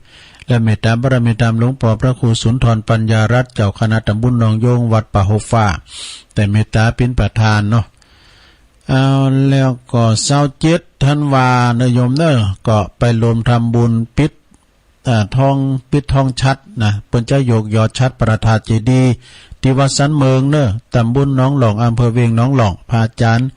และเมตตาบารมีธรรมหลวงพ่อพระครูสุนทรปัญญารัตน์เจ้าคณะตำบุญหนองโยงวัดป่าหกฟ้าแต่เมตตาเป็นประธานเนาะเอาแล้วก็27ธันวาเนยโยมเนอะก็ไปรวมทำบุญปิดทองชัดนะเปิ้นจะโยกยอดชัดประธานเจดีย์ที่วัดสันเมืองเนอะตำบลหนองหลองอำเภอเวียงหนองหลองพระอาจารย์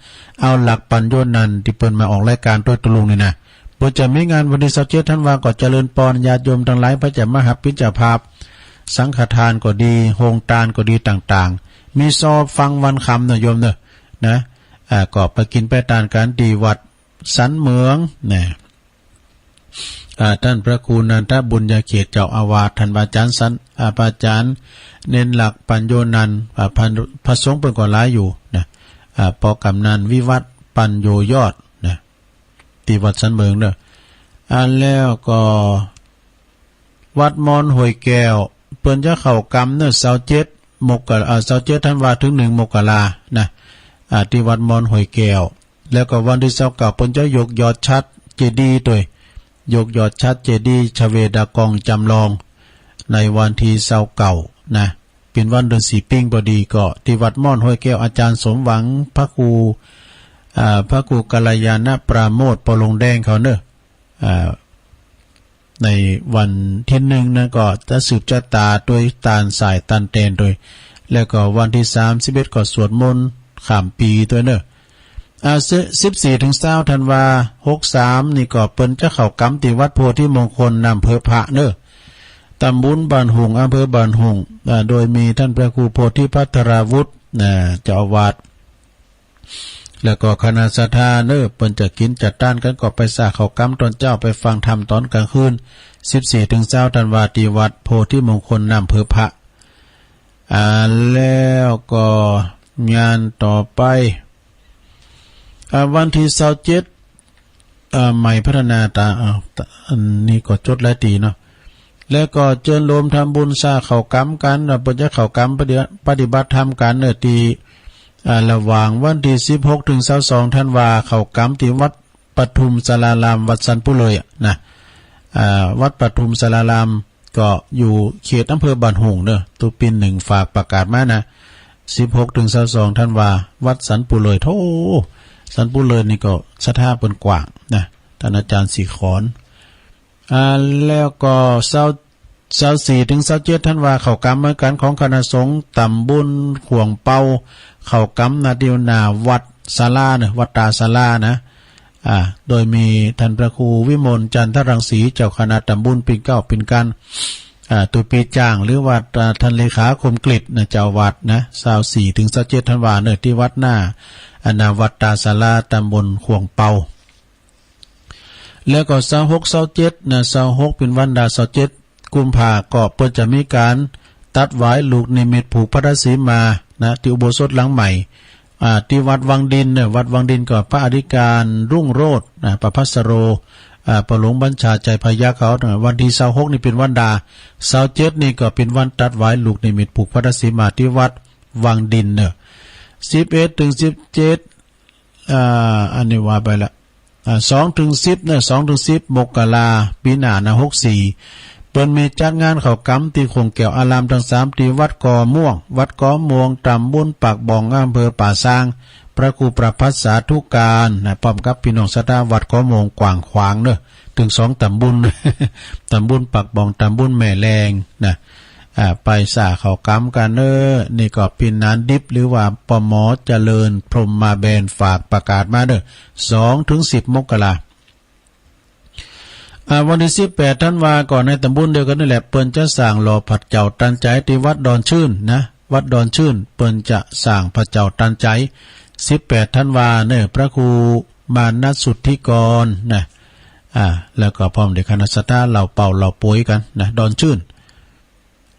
เอาหลักปัญโยนันที่เปิ้นมาออกรายการตัวตะลุงนี่นะเปิ้นจะมีงานวันที่27ธันวาก็เจริญพรญาติโยมทั้งหลายพระเจ้ามหาปิจภาพสังฆทานก็ดีโฮงทานก็ดีต่างๆมีซอฟังวันคำเนอะโยมเนอะนะก็ไปกินไปทานกันที่วัดสันเมืองนะท่านพระครูนันทบุญญาเขตเจ้าอาวาสท่านอาจารย์อาจารย์เน้นหลักปัญโยนันพระสงฆ์เป็นก่อหลายอยู่นะปกำนันวิวัฒน์ปัญโยยอดนะที่วัดสันเมืองเด้อแล้วก็วัดมอนห้วยแก้วเปิ้นจะเข้ากรรมเนอะ27ธันวาถึง1 มกรานะที่วัดมอนห้วยแก้วแล้วก็วันที่29เปิ้นจะยกยอดชัดเจดีย์ด้วยยกยอดชัดเจดีย์ชเวดากองจำลองในวันที่29นะเป็นวันเดือน4ปิ้งพอดีก็ที่วัดม่อนห้วยแก้วอาจารย์สมหวังพระครูกัลยาณปราโมทย์ปลงแดงเขาเนอะในวันที่1นั้นก็จะสืบชะตาโดยตาลสายตันเตนโดยแล้วก็วันที่31ก็สวดมนต์ข้ามปีตัวเนอะ14 ถึง 20ธันวา63นี่ก็เปิ้นจะเข้ากรรมที่วัดโพธิมงคลอำเภอพระเนอะตำบลบ้านหงอำเภอบ้านหงโดยมีท่านพระครูโพธิพัทราวุฒิเจ้าอาวาสแล้วก็คณะศรัทธาเนอะเปิ้นจะกินจัดต้านกันก็ไปสร้างเข้ากรรมตอนเจ้าไปฟังธรรมตอนกลางคืน14 ถึง 20ธันวาที่วัดโพธิมงคลอำเภอพระแล้วก็งานต่อไปวันที่27ใหม่พัฒนาอันนี้ก็จดหลายตีเนาะแล้วก็เจิญรวมทำบุญสร้างเข้ากรรมกันเปิ้นจะเข้ากรรมปฏิบัติธรรมกันเนอะที่ระหว่างวันที่16 ถึง 22ธันวาเข้ากรรมที่วัดปทุมศาลารามวัดสันปุเลยนะวัดปทุมศาลารามก็อยู่เขตอำเภอบ้านหงเนอะตุปิน1ฝากประกาศมานะ16 ถึง 22ธันวาวัดสันปุเลยโธสันปุเลยนี่ก็สถาเปิ้นกว้างนะท่านอาจารย์สีขอนแล้วก็24 ถึง 27ธันวาเข้ากรรมเหมือนกันของคณะสงฆ์ตำบุญขวงเป้าเข้ากรรมนาดิวนาวัดศาลาเนี่ยวัดตาศาลานะโดยมีท่านพระครูวิมลจันทรังสีเจ้าคณะตำบุญปี9ปีกันตุปีจ้างหรือว่าท่านเลขาคมกฤษนะเจ้าวัดนะ24 ถึง 27ธันวาเนี่ยที่วัดหน้าวัดตาศาลาตำบลขวงเปาแล้วก็26 27นะ26เป็นวันดา27กุมภาก็เปิ้นจะมีการตัดหวายลูกนิมิตผูกพระราศีมานะที่อุโบสถหลังใหม่ที่วัดวังดินเนี่ยวัดวังดินก็พระอธิการรุ่งโรจน์ประภัสโรประหลวงบัญชาใจพยัคฆ์เขาวันที่26นี่เป็นวันดา27นี่ก็เป็นวันตัดหวายลูกนิมิตผูกพระราศีมาที่วัดวังดินเนี่ย11 ถึง 17อันนี้ว่าไปละ2 ถึง 10เนี่ย2 ถึง 10 มกราปีหน้านะ64เปิ้นมีจัดงานเข้ากรรมที่คงแก้วอารามทั้ง3ที่วัดกอม่วงตำบลปากบ่องอำเภอป่าซางพระครูประภัสสาธุการนะพร้อมกับพี่น้องศรัทธาวัดกอม่วงกว้างขวางเด้อถึง2ตำบล ตำบลปากบ่องตำบลแม่แรงนะไปสร้างเข้ากรรมกันนี่ก็เป็นนานดิบหรือว่าปมเจริญพรหมมาแบนฝากประกาศมาเด้อ2 ถึง 10 มกราวันที่18ธันวาก่อนในตำบลเดียวกันนี่แหละเปิ้นจะสร้างหล่อผัดเจ้าตันใจที่วัดดอนชื่นนะวัดดอนชื่นเปิ้นจะสร้างพระเจ้าตันใจ18ธันวาเนี่ยพระครูมานัสสุทธิกรนะแล้วก็พร้อมด้วยคณะศรัทธาเหล่าเป่าเหล่าป่วยกันนะดอนชื่น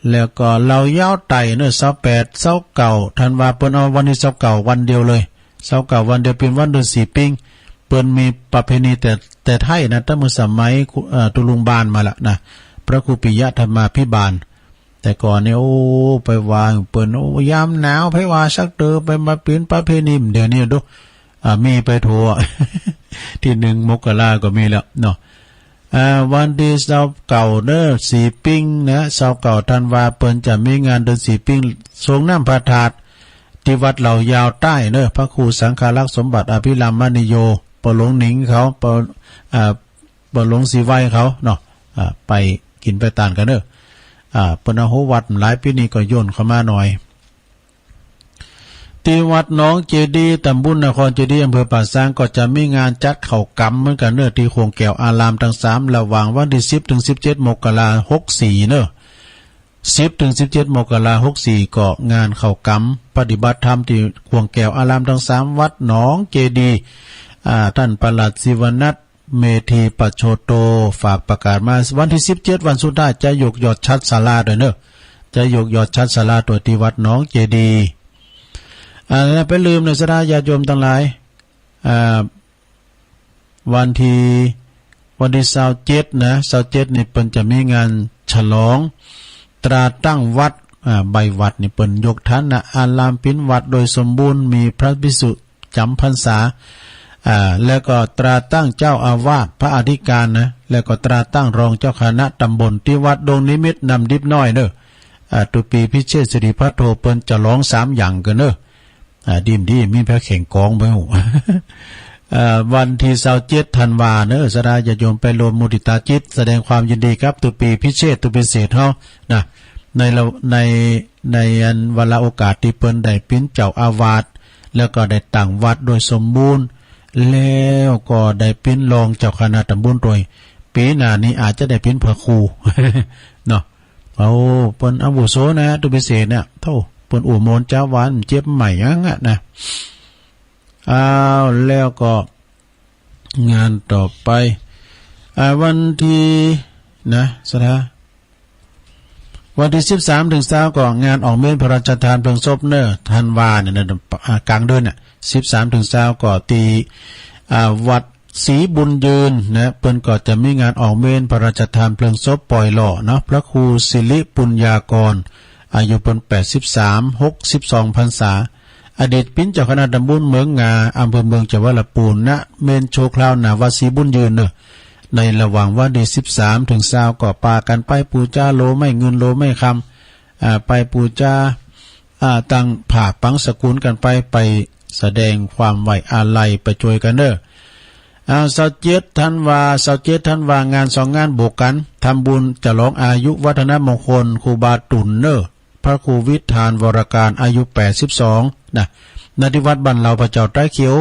แล้วก็เราย้าวไต่เนอะ28 29ธันวาเปิ้นเอาวันที่29วันเดียวเลย29วันเดียวเป็นวันเดือน4ปิ้งเปิ้นมีประเพณีแต่ไทยนะตั้งแต่สมัยตุลุงบานมาละนะพระครูปิยะธรรมาภิบาลแต่ก่อนเนี่ยโอ้ไปวางเปิ้นโอ้ยามหนาวไผว่าสักเตอไปมาเป็นประเพณีเดี๋ยวนี้ดูมีไปทั่ว ที่1 มกราก็มีแล้วเนาะวันที่29เด้อ4ปิ้งนะ29ธันวาเปิ้นจะมีงานเดือน4ปิ้งสงน้ำพระธาตุที่วัดเหล่ายาวใต้เด้อพระครูสังฆารักษ์สมบัติอภิรามนิโยปหลวงหนิงเขาปหลวงศรีไว้เขาเนาะไปกินไปตานกันเด้อเปิ้นเอาวัดหลายปีนี้ก็ย่นเข้ามาหน่อยที่วัดหนองเจดีย์ตำบลนครเจดีย์อำเภอป่าซางก็จะมีงานจัดเข้ากรรมเหมือนกันเด้อที่โคงแก้วอารามทั้ง3ระหว่างวันที่10ถึง17มกราคม64เด้อ10ถึง17มกราคม64ก็งานเข้ากรรมปฏิบัติธรรมที่โคงแก้วอารามทั้ง3วัดหนองเจดีย์ท่านปลัดศิวนัทเมธีปัจโชโตฝากประกาศมาวันที่17วันสุดท้ายจะยกยอดชัดศาลาด้วยเด้อจะยกยอดชัดศาลาตัวที่วัดหนองเจดีย์ไปลืมในสดาญาติโยมทั้งหลายวันที่27นะ27นี่เปิ้นจะมีงานฉลองตราตั้งวัดใบวัดนี่เปิ้นยกฐานะอารามปิ้นวัดโดยสมบูรณ์มีพระภิกษุจำพรรษาแล้วก็ตราตั้งเจ้าอาวาสพระอธิการนะแล้วก็ตราตั้งรองเจ้าคณะตำบลที่วัดดงนิมิตรนำดิบน้อยเด้อตุปีพิเชษฐ์สิริพัทโทเปิ้นจะร้อง3อย่างกันเด้อดิมดีมีพระแข่งกองไปหู วันที่27ธันวาเนอะสดาญาติโยมไปรวมมุทิตาจิตแสดงความยินดีครับตุปีพิเชษตุพิเศษเฮานะในอันเวลาโอกาสที่เปิ้นได้เป็นเจ้าอาวาสแล้วก็ได้ตั้งวัดโดยสมบูรณ์แล้วก็ได้เป็นรองเจ้าคณะตำบลโดยปีหน้านี้อาจจะได้เป็นพระครู เนาะเอาเปิ้นอาวุโสนะตุพิเศษเนี่ยเท่าเปิ้นอุโมนเจ้าวันเจ็บใหม่ยังอ่ะนะแล้วก็งานต่อไปวันที่นะสถาวันที่13ถึง20ก็งานออกเมนพระราชทานเพลิงศพเนอะธันวาเนี่ยกลางเดือนน่ะ13ถึง20ก็ตีวัดศรีบุญยืนนะเปิ้นก็จะมีงานออกเมนพระราชทานเพลิงศพปล่อยหล่อเนาะพระครูศิริปุญญากรอายุเปิ้น83 62พรรษาอดีตปิ้นเจ้าคณะตำบลเมืองงาอำเภอเมืองจังหวัดลำพูนณเมนโชคราวหน้าวัดศรีบุญยืนเนอะในระหว่างวันที่13ถึง20ก็ปากันไปปูจาโลไม่เงินโลไม่คำไปปูจาตั้งผ่าปังสกุลกันไปแสดงความไว้อาลัยไปช่วยกันเด้อ27ธันวางาน2งานบวกกันทำบุญฉลองอายุวัฒนมงคลครูบาตุ่นเนอพระครูวิทานวรการอายุ82นะณที่วัดบ้านเราพระเจ้าใต้เขียว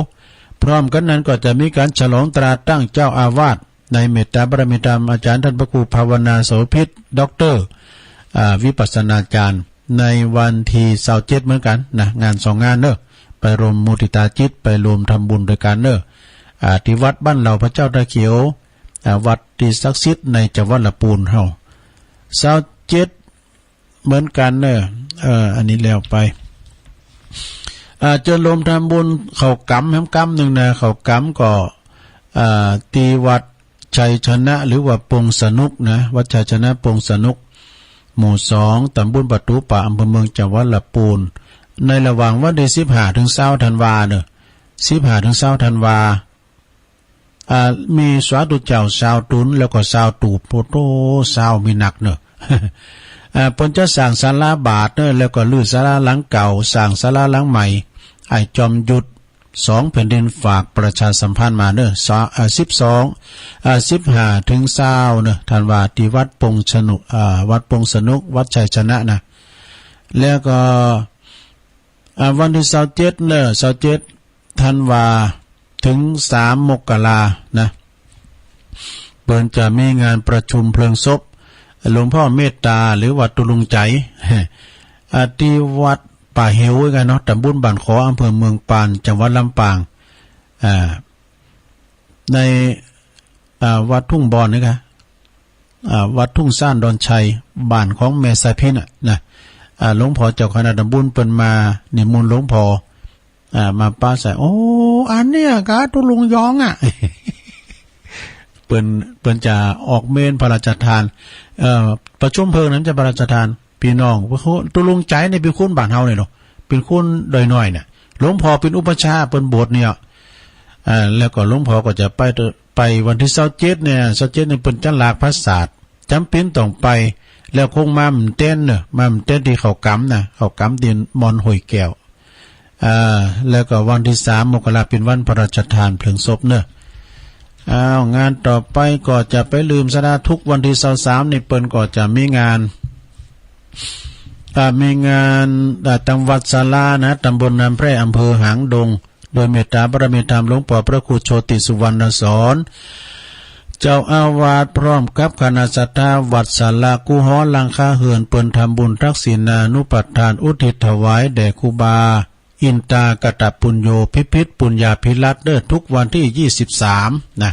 พร้อมกันนั้นก็จะมีการฉลองตราตั้งเจ้าอาวาสในเมตตาบารมีธรรมอาจารย์ท่านพระครูภาวนาโสภิตด็อกเตอร์วิปัสสนาจารย์ในวันที่27เหมือนกันนะงาน2งานเนอะไปรวมมุทิตาจิตไปรวมทำบุญด้วยกันเนอะที่วัดบ้านเราพระเจ้าตะเขียววัดที่ศักดิ์สิทธิ์ในจังหวัดลำพูนเฮา27เหมือนกันเนอะอันนี้แล้วไปจะรวมทำบุญเข้ากำแหมกำหนึ่งนะเข้ากำก็ตีวัดชัยชนะหรือว่าปงสนุกนะวัดชัยชนะปงสนุกหมู่2ตำบลประตูป่าอำเภอเมืองจังหวัดลำพูนในระหว่างวันที่15ถึง20ธันวาเนอะ15ถึง20ธันวามีสวาธุเจ้าชาวตุนแล้วก็ชาวตูบโปโตชาวมีหนักเนอะเพิ่นจะสร้างศาลาบาทเนอะแล้วก็ลื้อศาลาหลังเก่าสร้างศาลาหลังใหม่ไอ้จอมยุทธ2แผ่นดินฝากประชาสัมพันธ์มาเนอะ15ถึง20เนอะธันวาที่วัดปงสนุกวัดปงสนุกวัดชัยชนะนะแล้วก็วันที่27เนอะ27ธันวาถึง3มกรานะเปิ้นจะมีงานประชุมเพลิงศพหลวงพ่อเมตตาหรือวัดตุลุงใจที่วัดป่าเหวกันเนาะตำบลบ้านขออำเภอเมืองปานจังหวัดลำปางในวัดทุ่งบอนนี่ค่ะ วัดทุ่งซ่านดอนชัยบ้านของแม่สายพินนะหลวงพ่อเจ้าคณะตำบลเปิ้นมานิมนต์หลวงพ่อมาป้าใส่โอ้อันเนี้ยกะตุลุงยองเปิ้นจะออกเมนพระราชทานประชุมเพลิงนั้นจะพระราชทานพี่น้องตุลุงใจในเป็นคนบ้านเฮาเนี่ยเนาะเป็นคนดอยน้อยเนี่ยหลวงพ่อเป็นอุปชาเปิ้นบวชเนี่ยแล้วก็หลวงพ่อก็จะไปวันที่27เนี่ย27นี่เปิ้นจันลากพระศาสตร์จำเป็นต้องไปแล้วคงมาหม่เต้นเนอะมาหม่เต้นที่เขากำนะเขากำดินมอนห้วยแก้วแล้วก็วันที่3มกราเป็นวันพระราชทานเพลิงศพเนอะงานต่อไปก็จะไปลืมสดาทุกวันที่23นี่เปิ้นก็จะมีงานตังวัดศาลานะตำบลน้ำแพร่อำเภอหางดงโดยเมตตาบารมีธรรมหลวงพ่อพระครูโชติสุวรรณสอนเจ้าอาวาสพร้อมกับคณะสัตยาวัดศาลากุหอลังคาเหือนเปิ้นทำบุญทักษิณานุปัฏฐานอุทิศถวายแด่ครูบาอินตากตปุญโญพิพิธปุญญาภิรัตน์ทุกวันที่23นะ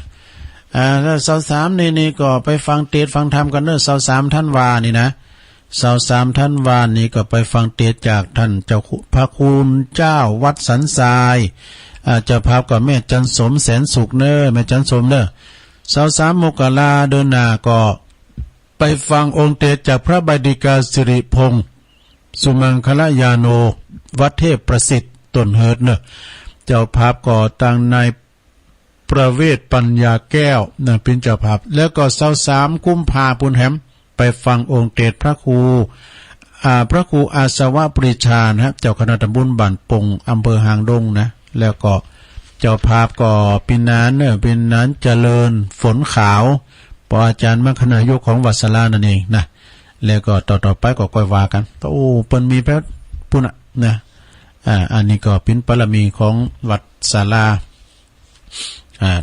แล้ว23นี่ก็ไปฟังเทศน์ฟังธรรมกัน23ธันวานี่นะ23ธันวานี่ก็ไปฟังเทศน์จากท่านเจ้าพระคุณเจ้าวัดสันทรายเจ้าภาพกับแม่จันสมแสนสุขแม่จันสม23มกราเดือนหน้าก็ไปฟังองค์เทศน์จากพระบดิกาสิริพงษ์สุมังคลยาโนวัดเทพประสิทธิ์ต้นเฮิดเจ้าภาพก็ตั้งนายประเวศปัญญาแก้วเป็นเจ้าภาพแล้วก็23กุมภาพันธ์แหมไปฟังองค์เทศน์พระครูอาสวะปริชานะครับเจ้าคณะตำบลบ้านปงอำเภอหางดงนะแล้วก็เจ้าภาพก็ปีนั้นเจริญฝนขาวปอาจารย์มรรคนายกของวัดศาลานั่นเองนะแล้วก็ต่อไปก็ค่อยว่ากันโอ้เปิ้นมีพระพุ่นนะอันนี้ก็เป็นบารมีของวัดศาลา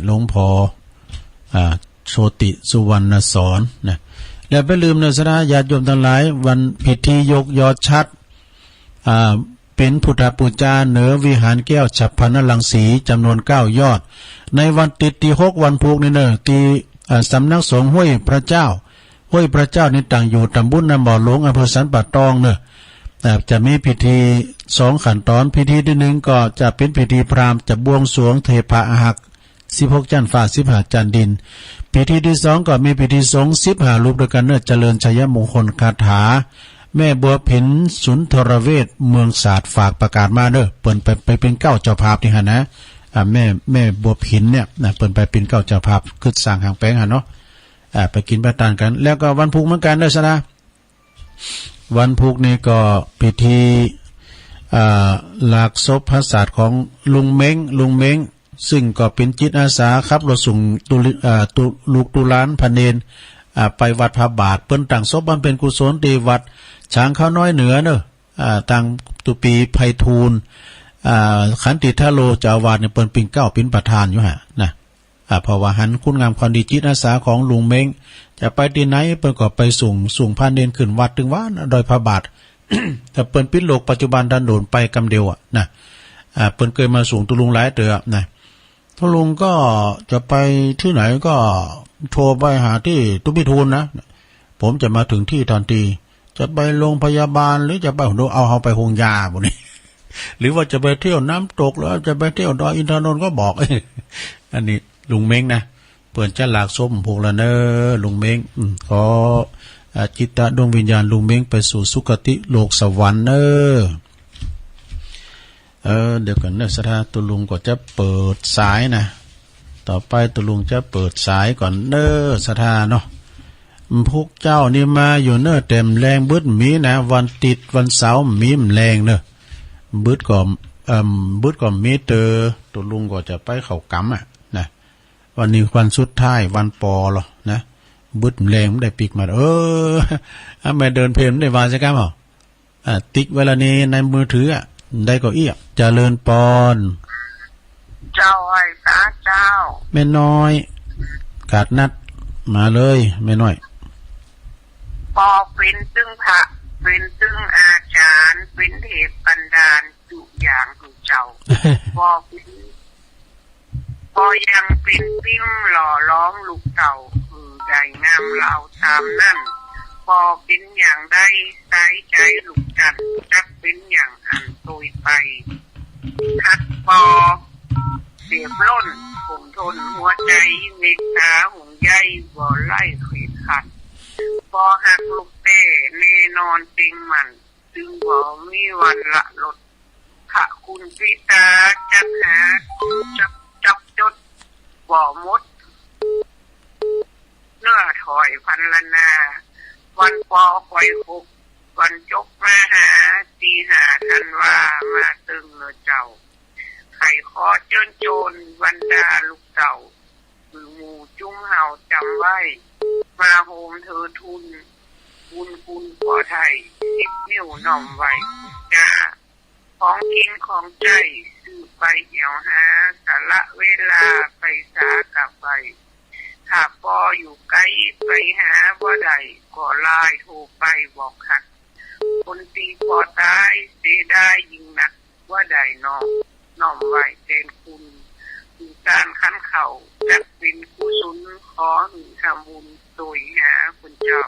หลวงพ่อโชติสุวรรณสอนนะแล้วไปลืมสดาญาติโยมทั้งหลายวันพิธียกยอดชัดเป็นพุทธปูจาเหนือวิหารแก้วฉับพรรณรังสีจำนวน9ยอดในวันติดที่6วันพุธนี่ที่สำนักสงฆ์ห้วยพระเจ้านี่ตั้งอยู่ตำบลน้ำบ่อหลวงอำเภอสันป่าตองจะมีพิธี2ขั้นตอนพิธีที่1ก็จะเป็นพิธีพราหมณ์จะบวงสรวงเทพะอาหัก16จันทร์ฟ้า15จันทร์ดินพิธีที่2ก็มีพิธีสงฆ์15รูปด้วยกันเจริญชัยมงคลคาถาแม่บัวผินสุนทรเวชเมืองศาสตร์ฝากประกาศมาเปิ้นไปเป็นเจ้าภาพนี่ฮะนะแม่บัวผินเนี่ยเปิ้นไปเป็นเจ้าภาพคือสร้างหางแป้งเนาะไปกินประทานกันแล้วก็วันพุธเหมือนกันซะนะวันพุธนี้ก็พิธีหลากศพพระศาสตร์ของลุงเม้งซึ่งก็เป็นจิตอาสาครับรถส่งลูกตุลานพเนนไปวัดพระบาทเปิ้นตั้งศพบำเพ็ญกุศลที่วัดช้างข้าวน้อยเหนือตั้งตุปีไพฑูรย์ขันติทโลเจ้าอาวาสเนี่ยเปิ้นเป็นเป็นประธานอยู่นะเพราะว่าหันคุณงามความดีจิตอาสาของลุงเม้งจะไปที่ไหนเปิ้นก็ไปส่งพระเนนขึ้นวัดถึงว่าโดยพระบาท แต่เปิ้นปิดโลกปัจจุบันดันโดนไปกำเดียวนะเปิ้นเคยมาส่งตุลุงหลายเตือนะตุลุงก็จะไปที่ไหนก็โทรไปหาที่ตุบิทูลนะผมจะมาถึงที่ทันทีจะไปโรงพยาบาลหรือจะไปเอาไปโรงยาพวกนี้ หรือว่าจะไปเที่ยวน้ำตกหรือจะไปเที่ยวดอยอินทนนท์ก็บอก อันนี้ลุงเม้งนะเปิ่นจะหลากส้มพวกละลุงเม้งขอจิตตะดวงวิญญาณลุงเม้งไปสู่สุคติโลกสวรรค์เดี๋ยวกันสถาตุลุงก็จะเปิดสายนะต่อไปตุลุงจะเปิดสายก่อนสถาเนาะพวกเจ้านี่มาอยู่เต็มแรงบึ้ดมีนะวันติดวันเสาร์มีมแรงบึ้ดก็มีตุลุงก็จะไปเข้ากำนะวันนี้วันสุดท้ายวันปอหรอนะบึ้ดแรงได้ปีกมาแม่เดินเพลนได้วาใช่กันเปล่าติ๊กเวลานี้ในมือถือได้ก็เจริญปอนเจ้าไอ้พระเจ้าแม่น้อยกาดนัดมาเลยแม่น้อยพอเป็นตึงพระเป็นตึงอาจารย์เป็นเทพบันดาลทุกอย่างของเจ้า พอยังเป็นปิ้มหล่อล้อมลูกเต่า ใดงามเหล่าตามนั่นพอเป็นอย่างใดสายใจลูกจันจักเป็นอย่างอันตุยไปคัดปอเสียบล้นผมทนหัวใจเมตตาห่วงใยบ่ไล่ขีดขัดพอหักลูกเต้แน่นอนจริงมันจึงบ่มีวันละลดขะคุณพิตาจักหาจับจดบ่หมดเนื้อถอยพันละนาวันปอคอยคุกวันจบมาหาตีหาทันว่ามาตึงเนื้อเจ้าไข่ขอเจิ้นโจรวันดาลูกเต่ามือหมูจุ้งเห่าจำไว้มาโฮมเธอทุนคุณขอไทย10 นิ้วหน่อมไว้จ้าของกินของใจซื้อไปเหี่ยวหาสาระเวลาไปสากลับไปถ้าพออยู่ไกลไปหาบ่ได้ก็ไลน์โทรไปบอกคักคนตีพอตายเสียได้ยิ่งนักว่าได้น้อมไว้เต็นคุณคือการคั้นเข่าจักเป็นกุศลขอหนึ่งทำบุญโดยหาคุณเจ้า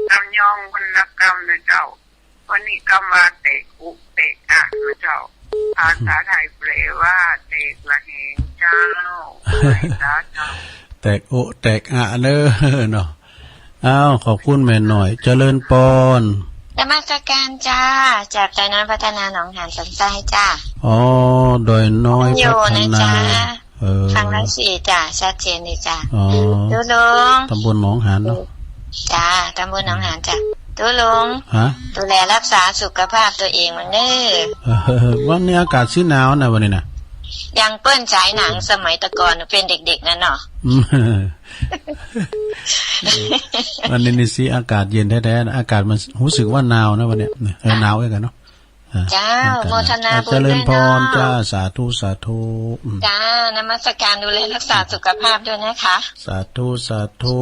กำยองวรรณกรรมนะเจ้าวันนี้กำว่าเตะอุเตะอะนะเจ้าภาษาไทยแปลว่าเตะละเหงเจ้าภาษาเจ้าแตกโอแตกอะเด้อเนาะอ้าวขอบคุณแม่หน่อยเจริญปอนนมัสการจ้าจากดอยน้อยพัฒนาหนองหานสันทรายจ้าอ๋อดอยน้อยพัฒนาฟังแล้วสิจ้าชัดเจนดีจ้าอ๋อดูลุงตำบลหนองหานเนาะจ้าตำบลหนองหานจ้าดูลุงดูแลรักษาสุขภาพตัวเองมันเด้อวันนี้อากาศชื้นหนาวนะวันนี้นะยังเปิ้นฉายหนังสมัยตะก่อนเป็นเด็กๆนั่นเนาะวันนี้นี่สิอากาศเย็นแท้ๆอากาศมันรู้สึกว่าหนาวนะวันนี้หนาวกันเนาะจ้าโมทนาบุญเจริญพรจ้าสาธุสาธุจ้านมัสการดูแลรักษาสุขภาพด้วยนะคะสาธุสาธุ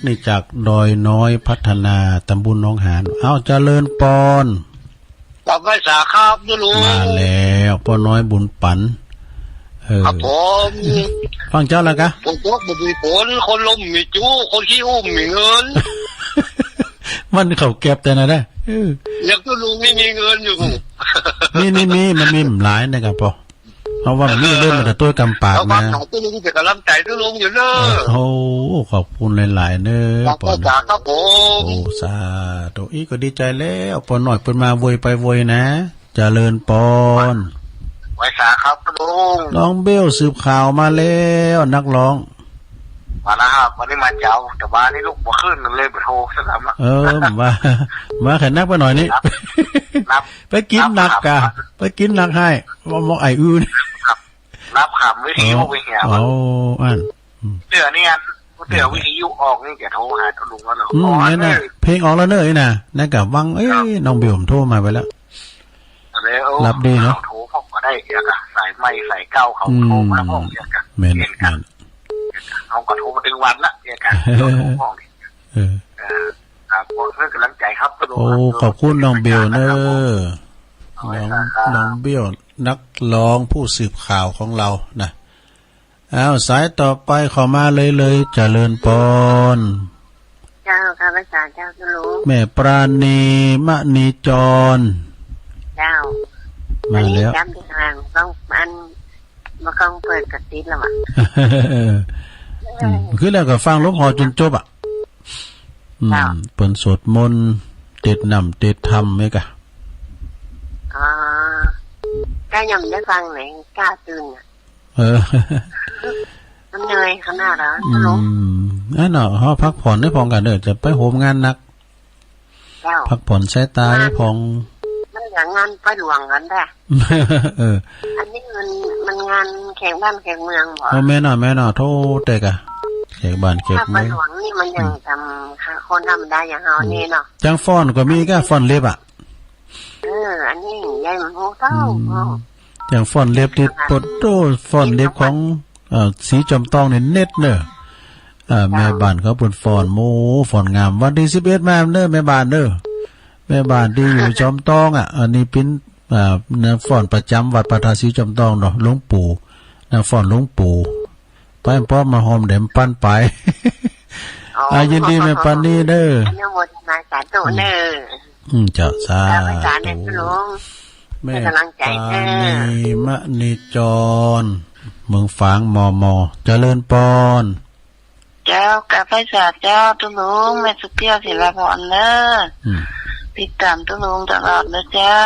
นี่จากดอยน้อยพัฒนาตำบลหนองหานเอ้าเจริญพรกลับไปสาครับลุงมาแล้วพ่อน้อยบุญปันครับผมฟังเจ้าแล้วกะผมก็บ่มีผลคนลมมีจู้คนขี้อุ้มมีเงินมันเขาเก็บแต่นะได้อยากลุงไม่มีเงินอยู่นี่มันมีหลายนะครับพ่อเพราะว่ามันเริ่มมาแต่ตัวกำปากนะตัวลุงจะกำลังใจตัวลุงอยู่เนอะโอ้ขอบคุณหลายๆเนอะปอจ๋าครับผมโอ้สาธุอีก็ดีใจแล้วปอหน่อยเพิ่นมาโวยไปโวยนะเจริญปอนไว้สาครับลุงน้องเบลสืบข่าวมาแล้วนักร้องมาแล้วครับวันนี้มาเจ้าแต่บ้านนี่ลูกบ่ขึ้นเลยไปโทรซะแล้วมาแค่นักไปหน่อยนี่ไปกินนักกะไปกินนักให้มองไอ้อื่นรับขำวิทยุไปเหี่ยวโอ้อันเดี๋ยวนี่เดี๋ยววิทยุออกนี่แกโทรหาลุงแล้วเหรอนี่นะเพลงออกแล้วเนอะนะนั่นกับวังน้องเบลผมโทรมาไปแล้วรับดีเนาะโทรพกก็ได้เอกสายไม้สายเก้าเขาโทรมาพกเอกแม่นเขาก็โทรมาถึงวันละเอกครับเพื่อกำลังใจครับโอ้ขอบคุณน้องเบลเนอะน้องเบลนักร้องผู้สืบข่าวของเรานะอ้าวสายต่อไปขอมาเลยเจริญปอนเจ้าค่ะพระอาจารย์เจ้าก็รู้แม่ปราณีมณีจรเจ้ามาแล้วจำที่ทางต้องมันมาต้องเปิดกระติดแล้วอ่ะคือแล้วก็ฟังหลวงพ่อจนจบอ่ะเปิ่นสวดมนต์เต็ดนำเต็ดธรรมไหมกะก็ยังได้ฟังไหนกล้าตื่นอ่ะมันเหนื่อยขนาดนั้นนั่นเนาะเฮาพักผ่อนได้พองกันเด้อจะไปโหมงานหนักพักผ่อนสายตาให้พองมันอย่างงานไปหลวงกันแท้อันนี้มันงานแข่งบ้านแข่งเมืองบ่แม่น่ะโทษแต่กะแข่งบ้านแข่งเมืองไปหลวงนี่มันยังทำคนธรรมดาอย่างเฮานี่เนาะจังฟ้อนก็มีก็ฟ้อนเล็บอ่ะอันนี้ใหญ่มันโหเต้าอย่างฟ้อนเล็บติดปดโตฟ้อนเล็บของสีจอมทองนี่เน็ตเนอะแม่บ้านเขาเปิ่นฟ้อนโมฟ้อนงามวันที่11มาเด้อแม่บ้านเด้อแม่บ้านที่อยู่จอมทองอันนี้เป็นฟ้อนประจำวัดประทาสีจอมทองเนาะหลวงปู่ฟ้อนหลวงปู่ไปป้อมมาหอมแดมปั้นไป ยินดีแม่ปานีเด้ออนุโมทนาสาธุเด้อเจ้าสาธุแม่ปานีมณีจรเมืองฝางมอเจริญปอนเจ้ากาไฟศาสตร์เจ้าตุลุงแม่สุเตี้ยศิลาพรเด้อติดตามตุลุงตลอดนะเจ้า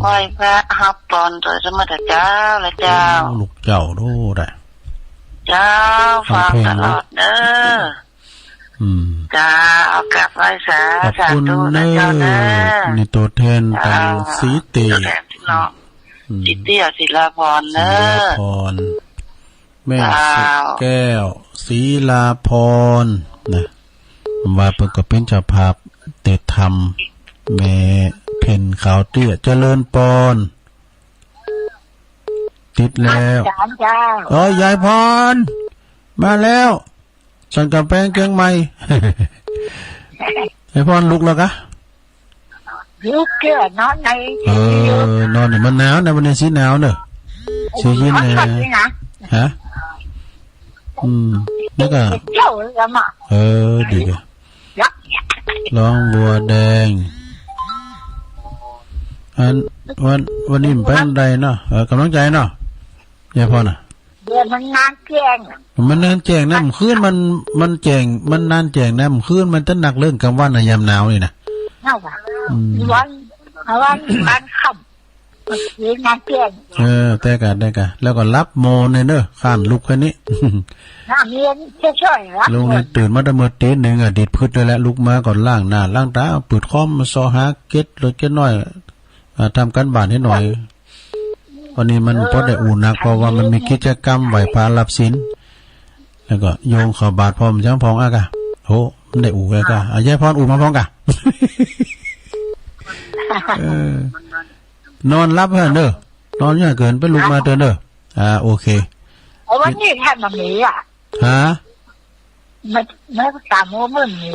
ไหว้พระฮับปอนโดยสมเด็จเจ้าและเจ้าลูกเจ้าดูได้เจ้าฟังตลอดเด้อเจ้ากาไฟศาสตร์ขอบคุณเด้อนี่ตัวแทนทางสีตีสิเตี้ยศิลาพรเด้อแม่สุแก้วศรีลาพรนะว่าเพิ่นก็เป็นเจ้าภาพเตธรรมแม่เพ็ญขาวเตี้ยเจริญปอนติดแล้วยายพรมาแล้วสั่งกาแฟเกียงใหม่ยายพรลุกแล้วกะลุกเกลือนอนในนอนนี่มันหนาวนะวันนี้สีหนาวเนอะสีเย็นเนี่ยฮะแล้วก็ดีกะร้องบัวแดงวันนี้มันเป็นใดเนาะกำลังใจเนาะยายพรน่ะเดือนมันนานแจ้งมันนานแจ้งนะมันคืนมันแจ้งมันนานแจ้งนะมันคืนมันต้นหนักเรื่องกลางวันยามหนาวนี่นะวันค่ำนานแจ้งแต่กันแล้วก็รับโมเนเนอะข้ามลุกแค่นี้น้าเมียนช่วยรับลุงนี่ตื่นมาแต่เมื่อตีหนึ่งดิดพืชเลยแหละลุกมาก่อนล้างหน้าล้างตาเปิดคอมมาซอหาเก็ตรถเก็ตน้อยทำกันบ้านให้หน่อยวันนี้มันพอได้อุ่นนักเพราะว่ามันมีกิจกรรมไหวพารับศีลแล้วก็โยงเข้าบาตรพร้อมจังพองอ่ะกะโหมันได้อุ่นกะยายพรอุ่นมาพร้อมกะนอนรับเพื่อนเด้อนอนเยอะเกินไปลุกมาเด้อโอเควันนี้แทบมันมีฮะไม่สามโมงมันมี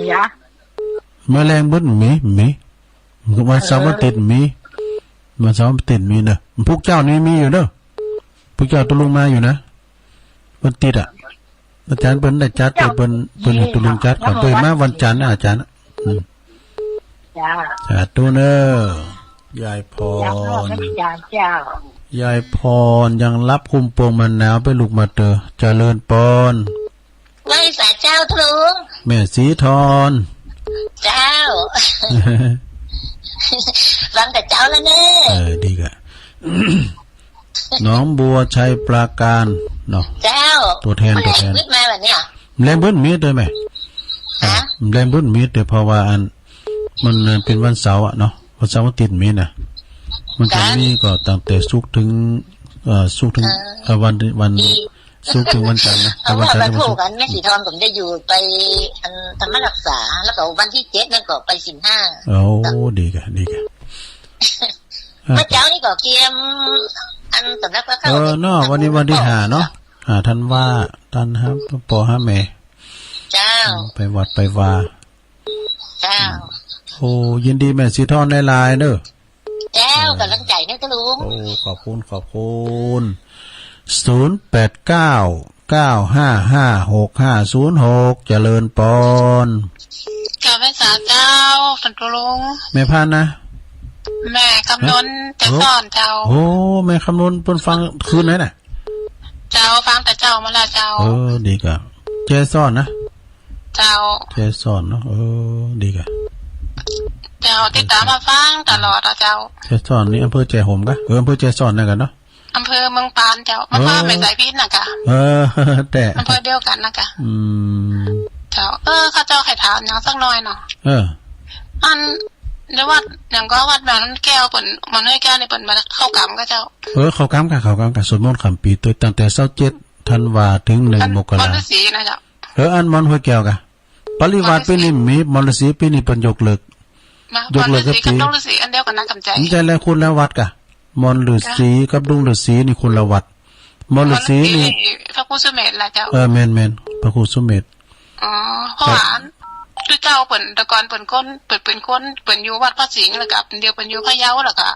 แมลงบึ้นมีวันเสาร์วันติดมีวันเสาร์วันติดมีเนอะพวกเจ้านี่มีอยู่เนอะพวกเจ้าตุลุงมาอยู่นะวันติดอาจารย์เปิ้นได้จัดเปิ้นตุลุงจัดก่อนเปิ้นมาวันจันทร์อาจารย์จ้าตัวเนอยายพรยายพรยังรับคุมโปงมันหนาวไปลูกมาเตอเจริญปอนไม่สาเจ้าทุลุงแม่สีทรเจ้าฟังแต่เจ้าแล้วเนอะดีกะน้องบัวชัยปราการเนาะเจ้าตัวแทนมาแบบนี้แรงบึ้นมีด้วยไหมแรงบึ้นมีแต่เพราะว่ามันเป็นวันเสาร์เนาะวันเสาร์ติดมีนะมันจะมีก็ตั้งแต่ศุกร์ถึงวันศุกร์ถึงวันจันทร์นะวันจันทร์ถูกกันแม่สีทองผมได้อยู่ไปธรรมรักษาแล้วก็วันที่7นั่นก็ไปศีล5โอ้ดีกะเมื่อเช้านี่ก็เกียมสำนักพระเข้าเนาะวันนี้วันที่5เนาะท่านว่าท่านครับปอ5แม่เจ้าไปวัดไปว่าเจ้าโอ้ยินดีแม่สีทองได้ลายเด้อเจ้ากำลังใจนะทุลุงโอ้ขอบคุณ0899555606เจริญปอนกาแฟสาเจ้าสันตุลุงแม่พานนะแม่คำนนจะสอนเจ้าโอ้แม่คำนนเพิ่นฟังคืนไหนน่ะเจ้าฟังแต่เจ้ามาละเจ้าดีกะเจซ่อนนะเจ้าเจซ่อนเนาะดีกะเจ้าติดตามมาฟังตลอดเจ้าเจซ่อนนี่อำเภอแจห่มกะอำเภอแจซ่อนนั่นกันเนาะอำเภอเมืองปานเจ้ามาว่าไม่ใส่พิษนะกะแต่อำเภอเดียวกันนะกะเจ้าเขาเจ้าไข่ถามอย่างสักหน่อยเนาะอันเดี๋ยววัดอย่างก็วัดแบบนั้นแก้วเปิ่นมันให้แก้วในเปิ่นมาเข้ากรรมก็เจ้าเข้ากรรมกะสวดมนต์ค่ำปีตัวตั้งแต่27ธันวาถึง1มกราคมมฤาษีนะเจ้าอันมอนห้วยแก้วกะปริวาสปีนี้มีมฤาษีปีนี้เปิ้นยกเลิกกับปีดงฤาษีอันเดียวกันนะกำใจใจแล้วคุณแล้ววัดกะมอนฤาษีกับดงฤาษีนี่คุณละวัดมอนฤาษีนี่พระครูสุเมธล่ะเจ้าแม่นพระครูสุเมธเพราะว่าคือเจ้าเปิ่นตะกอนเปิ่นคนเปิ่นอยู่วัดพระสิงห์แล้วก็เดียวเปิ่นอยู่พะเยาแล้วก็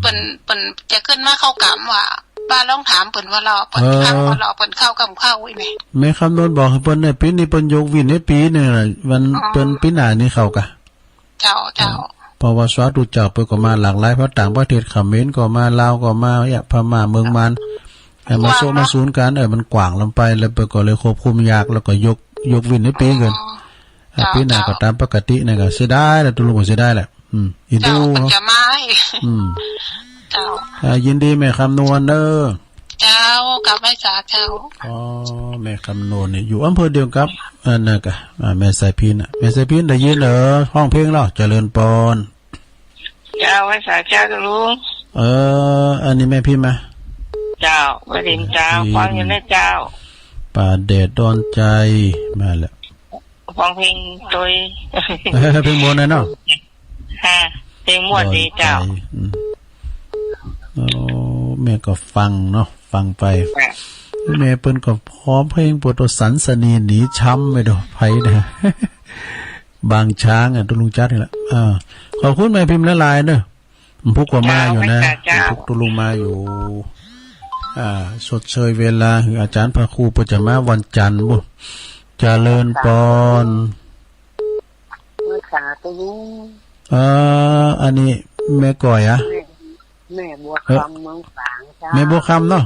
เปิ่นจะขึ้นมาเข้ากรรมว่า ป้าลองถามเปิ้นว่าเราเปิ้นฟังว่าเราเปิ้นเข้ากับเข้าไว้นี่แม่คำนวณบอกให้เปิ้นเนี่ยปีนี้เปิ้นยกวินในปีนึงน่ะวันเปิ้นปีหน้านี่เข้ากะเจ้าเพราะว่าสาธุเจ้าเปิ้นก็มาหลากหลายเพราะต่างประเทศเขมรก็มาลาวก็มาพม่าเมืองมันแต่มาโซมาศูนย์กันมันกว้างลงไปแล้วเปิ้นก็เลยควบคุมยากแล้วก็ยกวินในปีเกินปีหน้าก็ตามปกตินี่ก็เสียดายแล้วตุลุงก็เสียดายแหละอีดูจะมาเจ้ายินดีแม่คำนวณเด้อเจ้ากับแม่จ๋าเจ้าแม่คำนวณนี่อยู่อำเภอเดียวกับนั่นกะแม่สายพินแม่สายพินได้ยินเหรอห้องเพลงเราเจริญปอนเจ้าแม่สายเจ้าก็รู้อันนี้แม่พิมพ์มาเจ้าไม่ดินเจ้าฟังอยู่นะเจ้าป่าเดชดอนใจมาแล้วฟังเพลงตัวเพลงมวนเนาะเพลงมวนดีเจ้าแม่ก็ฟังเนาะฟังไปแม่เปิ้นก็พร้อมเพลงโปรโตสันสนีหนีช้ำไปดูไผนะบางช้างตุลุงจัดนี่แหละขอบคุณแม่พิมพ์ละลายเด้อพวกก็มาอยู่นะพวกตุลุงมาอยู่สดเชยเวลาอาจารย์พระครูปัจมาวันจันทร์บุเจริญปอนอันนี้แม่ก่อยแม่บัวคำเมืองฝางจ้าแม่บัวคำเนาะ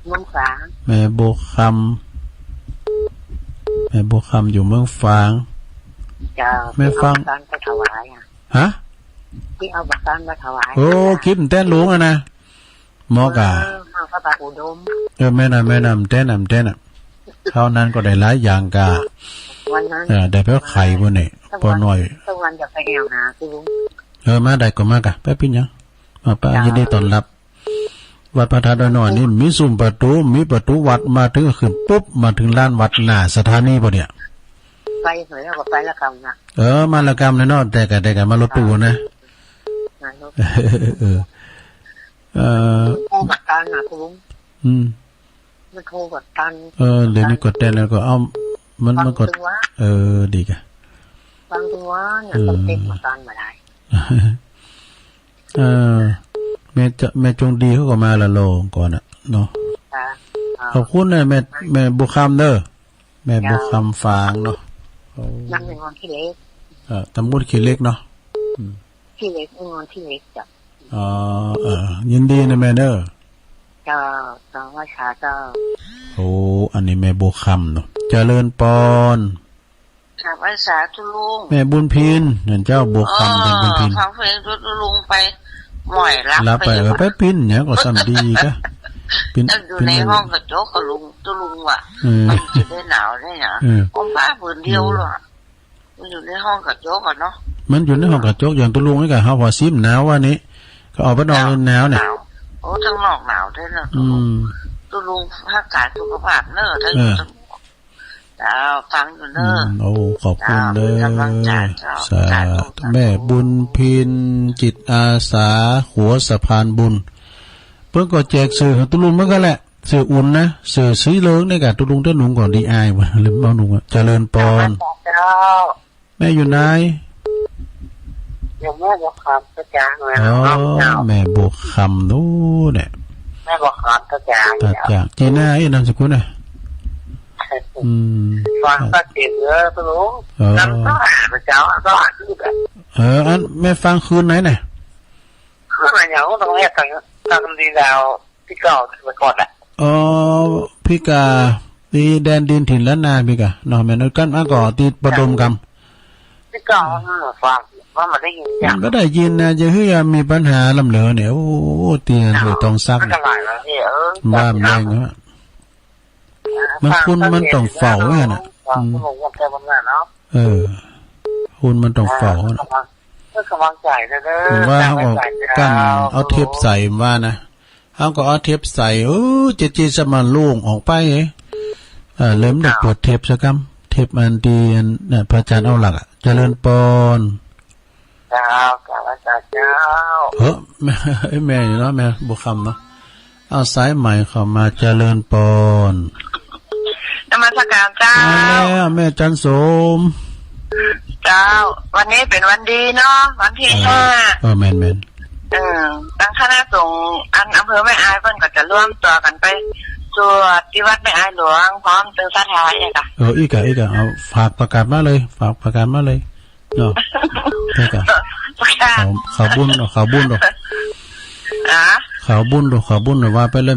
เมืองฝางแม่บัวคำอยู่เมืองฝางจ้าแม่ฟังไปถวายฮะที่เอาบัตรการมาถวายโอ้คลิปเต้นหลวงนะหมอกะพระบาทอุดมแม่นำเต้นเท่านั้นก็ได้หลายอย่างกะวันนั้นได้เพื่อไข่บ่นี่พอหน่อยสักวันจะไปแอวหาคือมาได้ก็มากะแป๊บปิ้นยังมาป้ายินดีต้อนรับวัดพระธาตุน้อยนี่มีซุ้มประตูมีประตูวัดมาถึงขึ้นปุ๊บมาถึงลานวัดหน้าสถานีบ่เนี่ยไปหน่อยแล้วก็ไปละกำนะมาละกำเนาะแต่ก็มารถตู้นะโทรบัตรการนะคุณมันโทรบัตรการเดี๋ยวนี้กดแต่แล้วก็เอามันกดดีกะบางตัวเนี่ยต้องเต็มบัตรการมาได้แม่จงดีเขาก็มาละโลก่อนเนาะขอบคุณนะแม่บุคคำเด้อแม่บุคคำฟางเนาะนั่งในงอนที่เล็กตำบลขี้เล็กเนาะที่เล็กงอนที่เล็กจ้ะยินดีนะแม่เด้อเจ้าว่าชาเจ้าอันนี้แม่บุคคำเนาะเจริญปอนชาว่าสาธุลุงแม่บุญพินนั่นเจ้าบุคคำเป็นบุญพินฟังเพลงทุลุงไปหม่อยรับไปปิ้นเนี่ยก็ซ้ำดีก็ปิ้นอยู่ในห้องกระจกกับลุงตุลุงว่ะมันจะได้หนาวได้หนาห้องผ้าผืนเดียวหรอมันอยู่ในห้องกระจกก่อนเนาะมันอยู่ในห้องกระจกอย่างตุลุงนี่กับเขาพอซิมหนาวว่านี้ก็ออกไปนอนหนาวเนี่ยโอ้ทั้งนอกหนาวได้เนอะตุลุงอากาศสุขภาพเนอะทั้งฟังอยู่เนอะขอบคุณเด้อสาธุแม่บุญพินจิตอาสาหัวสะพานบุญเพิ่งก็แจกสื่อตุลุงมันก็แหละสื่ออุ่นนะสื่อสีเหลืองนี่กับตุลุงต้นหนุ่มก่อนดีไอวะหรือเปล่าหนุ่มเจริญปอนแม่อยู่ไหนอยู่แม่บัวคำตะจางเลยแม่บัวคำนู้นเนี่ยแม่บัวคำตะจางจีน่าไอ้นามสกุลน่ะฟังก็เสียเยอะตุลุงนั่นก็อ่านเจ้าก็อ่านที่แบบอันแม่ฟังคืนไหนเนี่ยคืนไหนอย่างตรงนี้ทางดีดาวพี่เก่าไปก่อนแหละพี่กาตีแดนดินถิ่นล้านนาพี่กาเนาะแม่นกันมาก่อตีประดมกรรมพี่เก่าฟังว่ามันได้ยินอย่างก็ได้ยินนะจะคือมีปัญหาลำเหลือเนี่ยโอ้เตียนเลยต้องซักว่าแรงเนาะมันคุณมันต้องเฝ้าไว้น่ะคุณมันต้องเฝ้าน่ะว่าเขาก็กั้นเอาเทปใส่ว่านะเขาก็เอาเทปใส่จีสมันล่วงออกไปเริ่มได้ปวดเทปสักคำเทปอันดีเนี่ยพระอาจารย์เอาหลักเจริญปอนเจ้ากราบเจ้าแม่อยู่เนาะแม่บุคคำเนาะเอาสายใหม่เข้ามาเจริญปอนนมัสการเจ้าแม่จันโสมเจ้าวันนี้เป็นวันดีเนาะวันที่5แม่นทางคณะสงฆ์อำเภอแม่อายเพิ่นก็จะ ก็ร่วมตัวกันไปสวดที่วัดแม่อายหลวงพร้อมตึงสถานอย่างค่ะอีกอะเอาฝากประกาศมาเลยฝากประกาศมาเลยเนาะใช่ค่ะข่าวบุญข่าวบุญข่าวบุญว่าไปเลย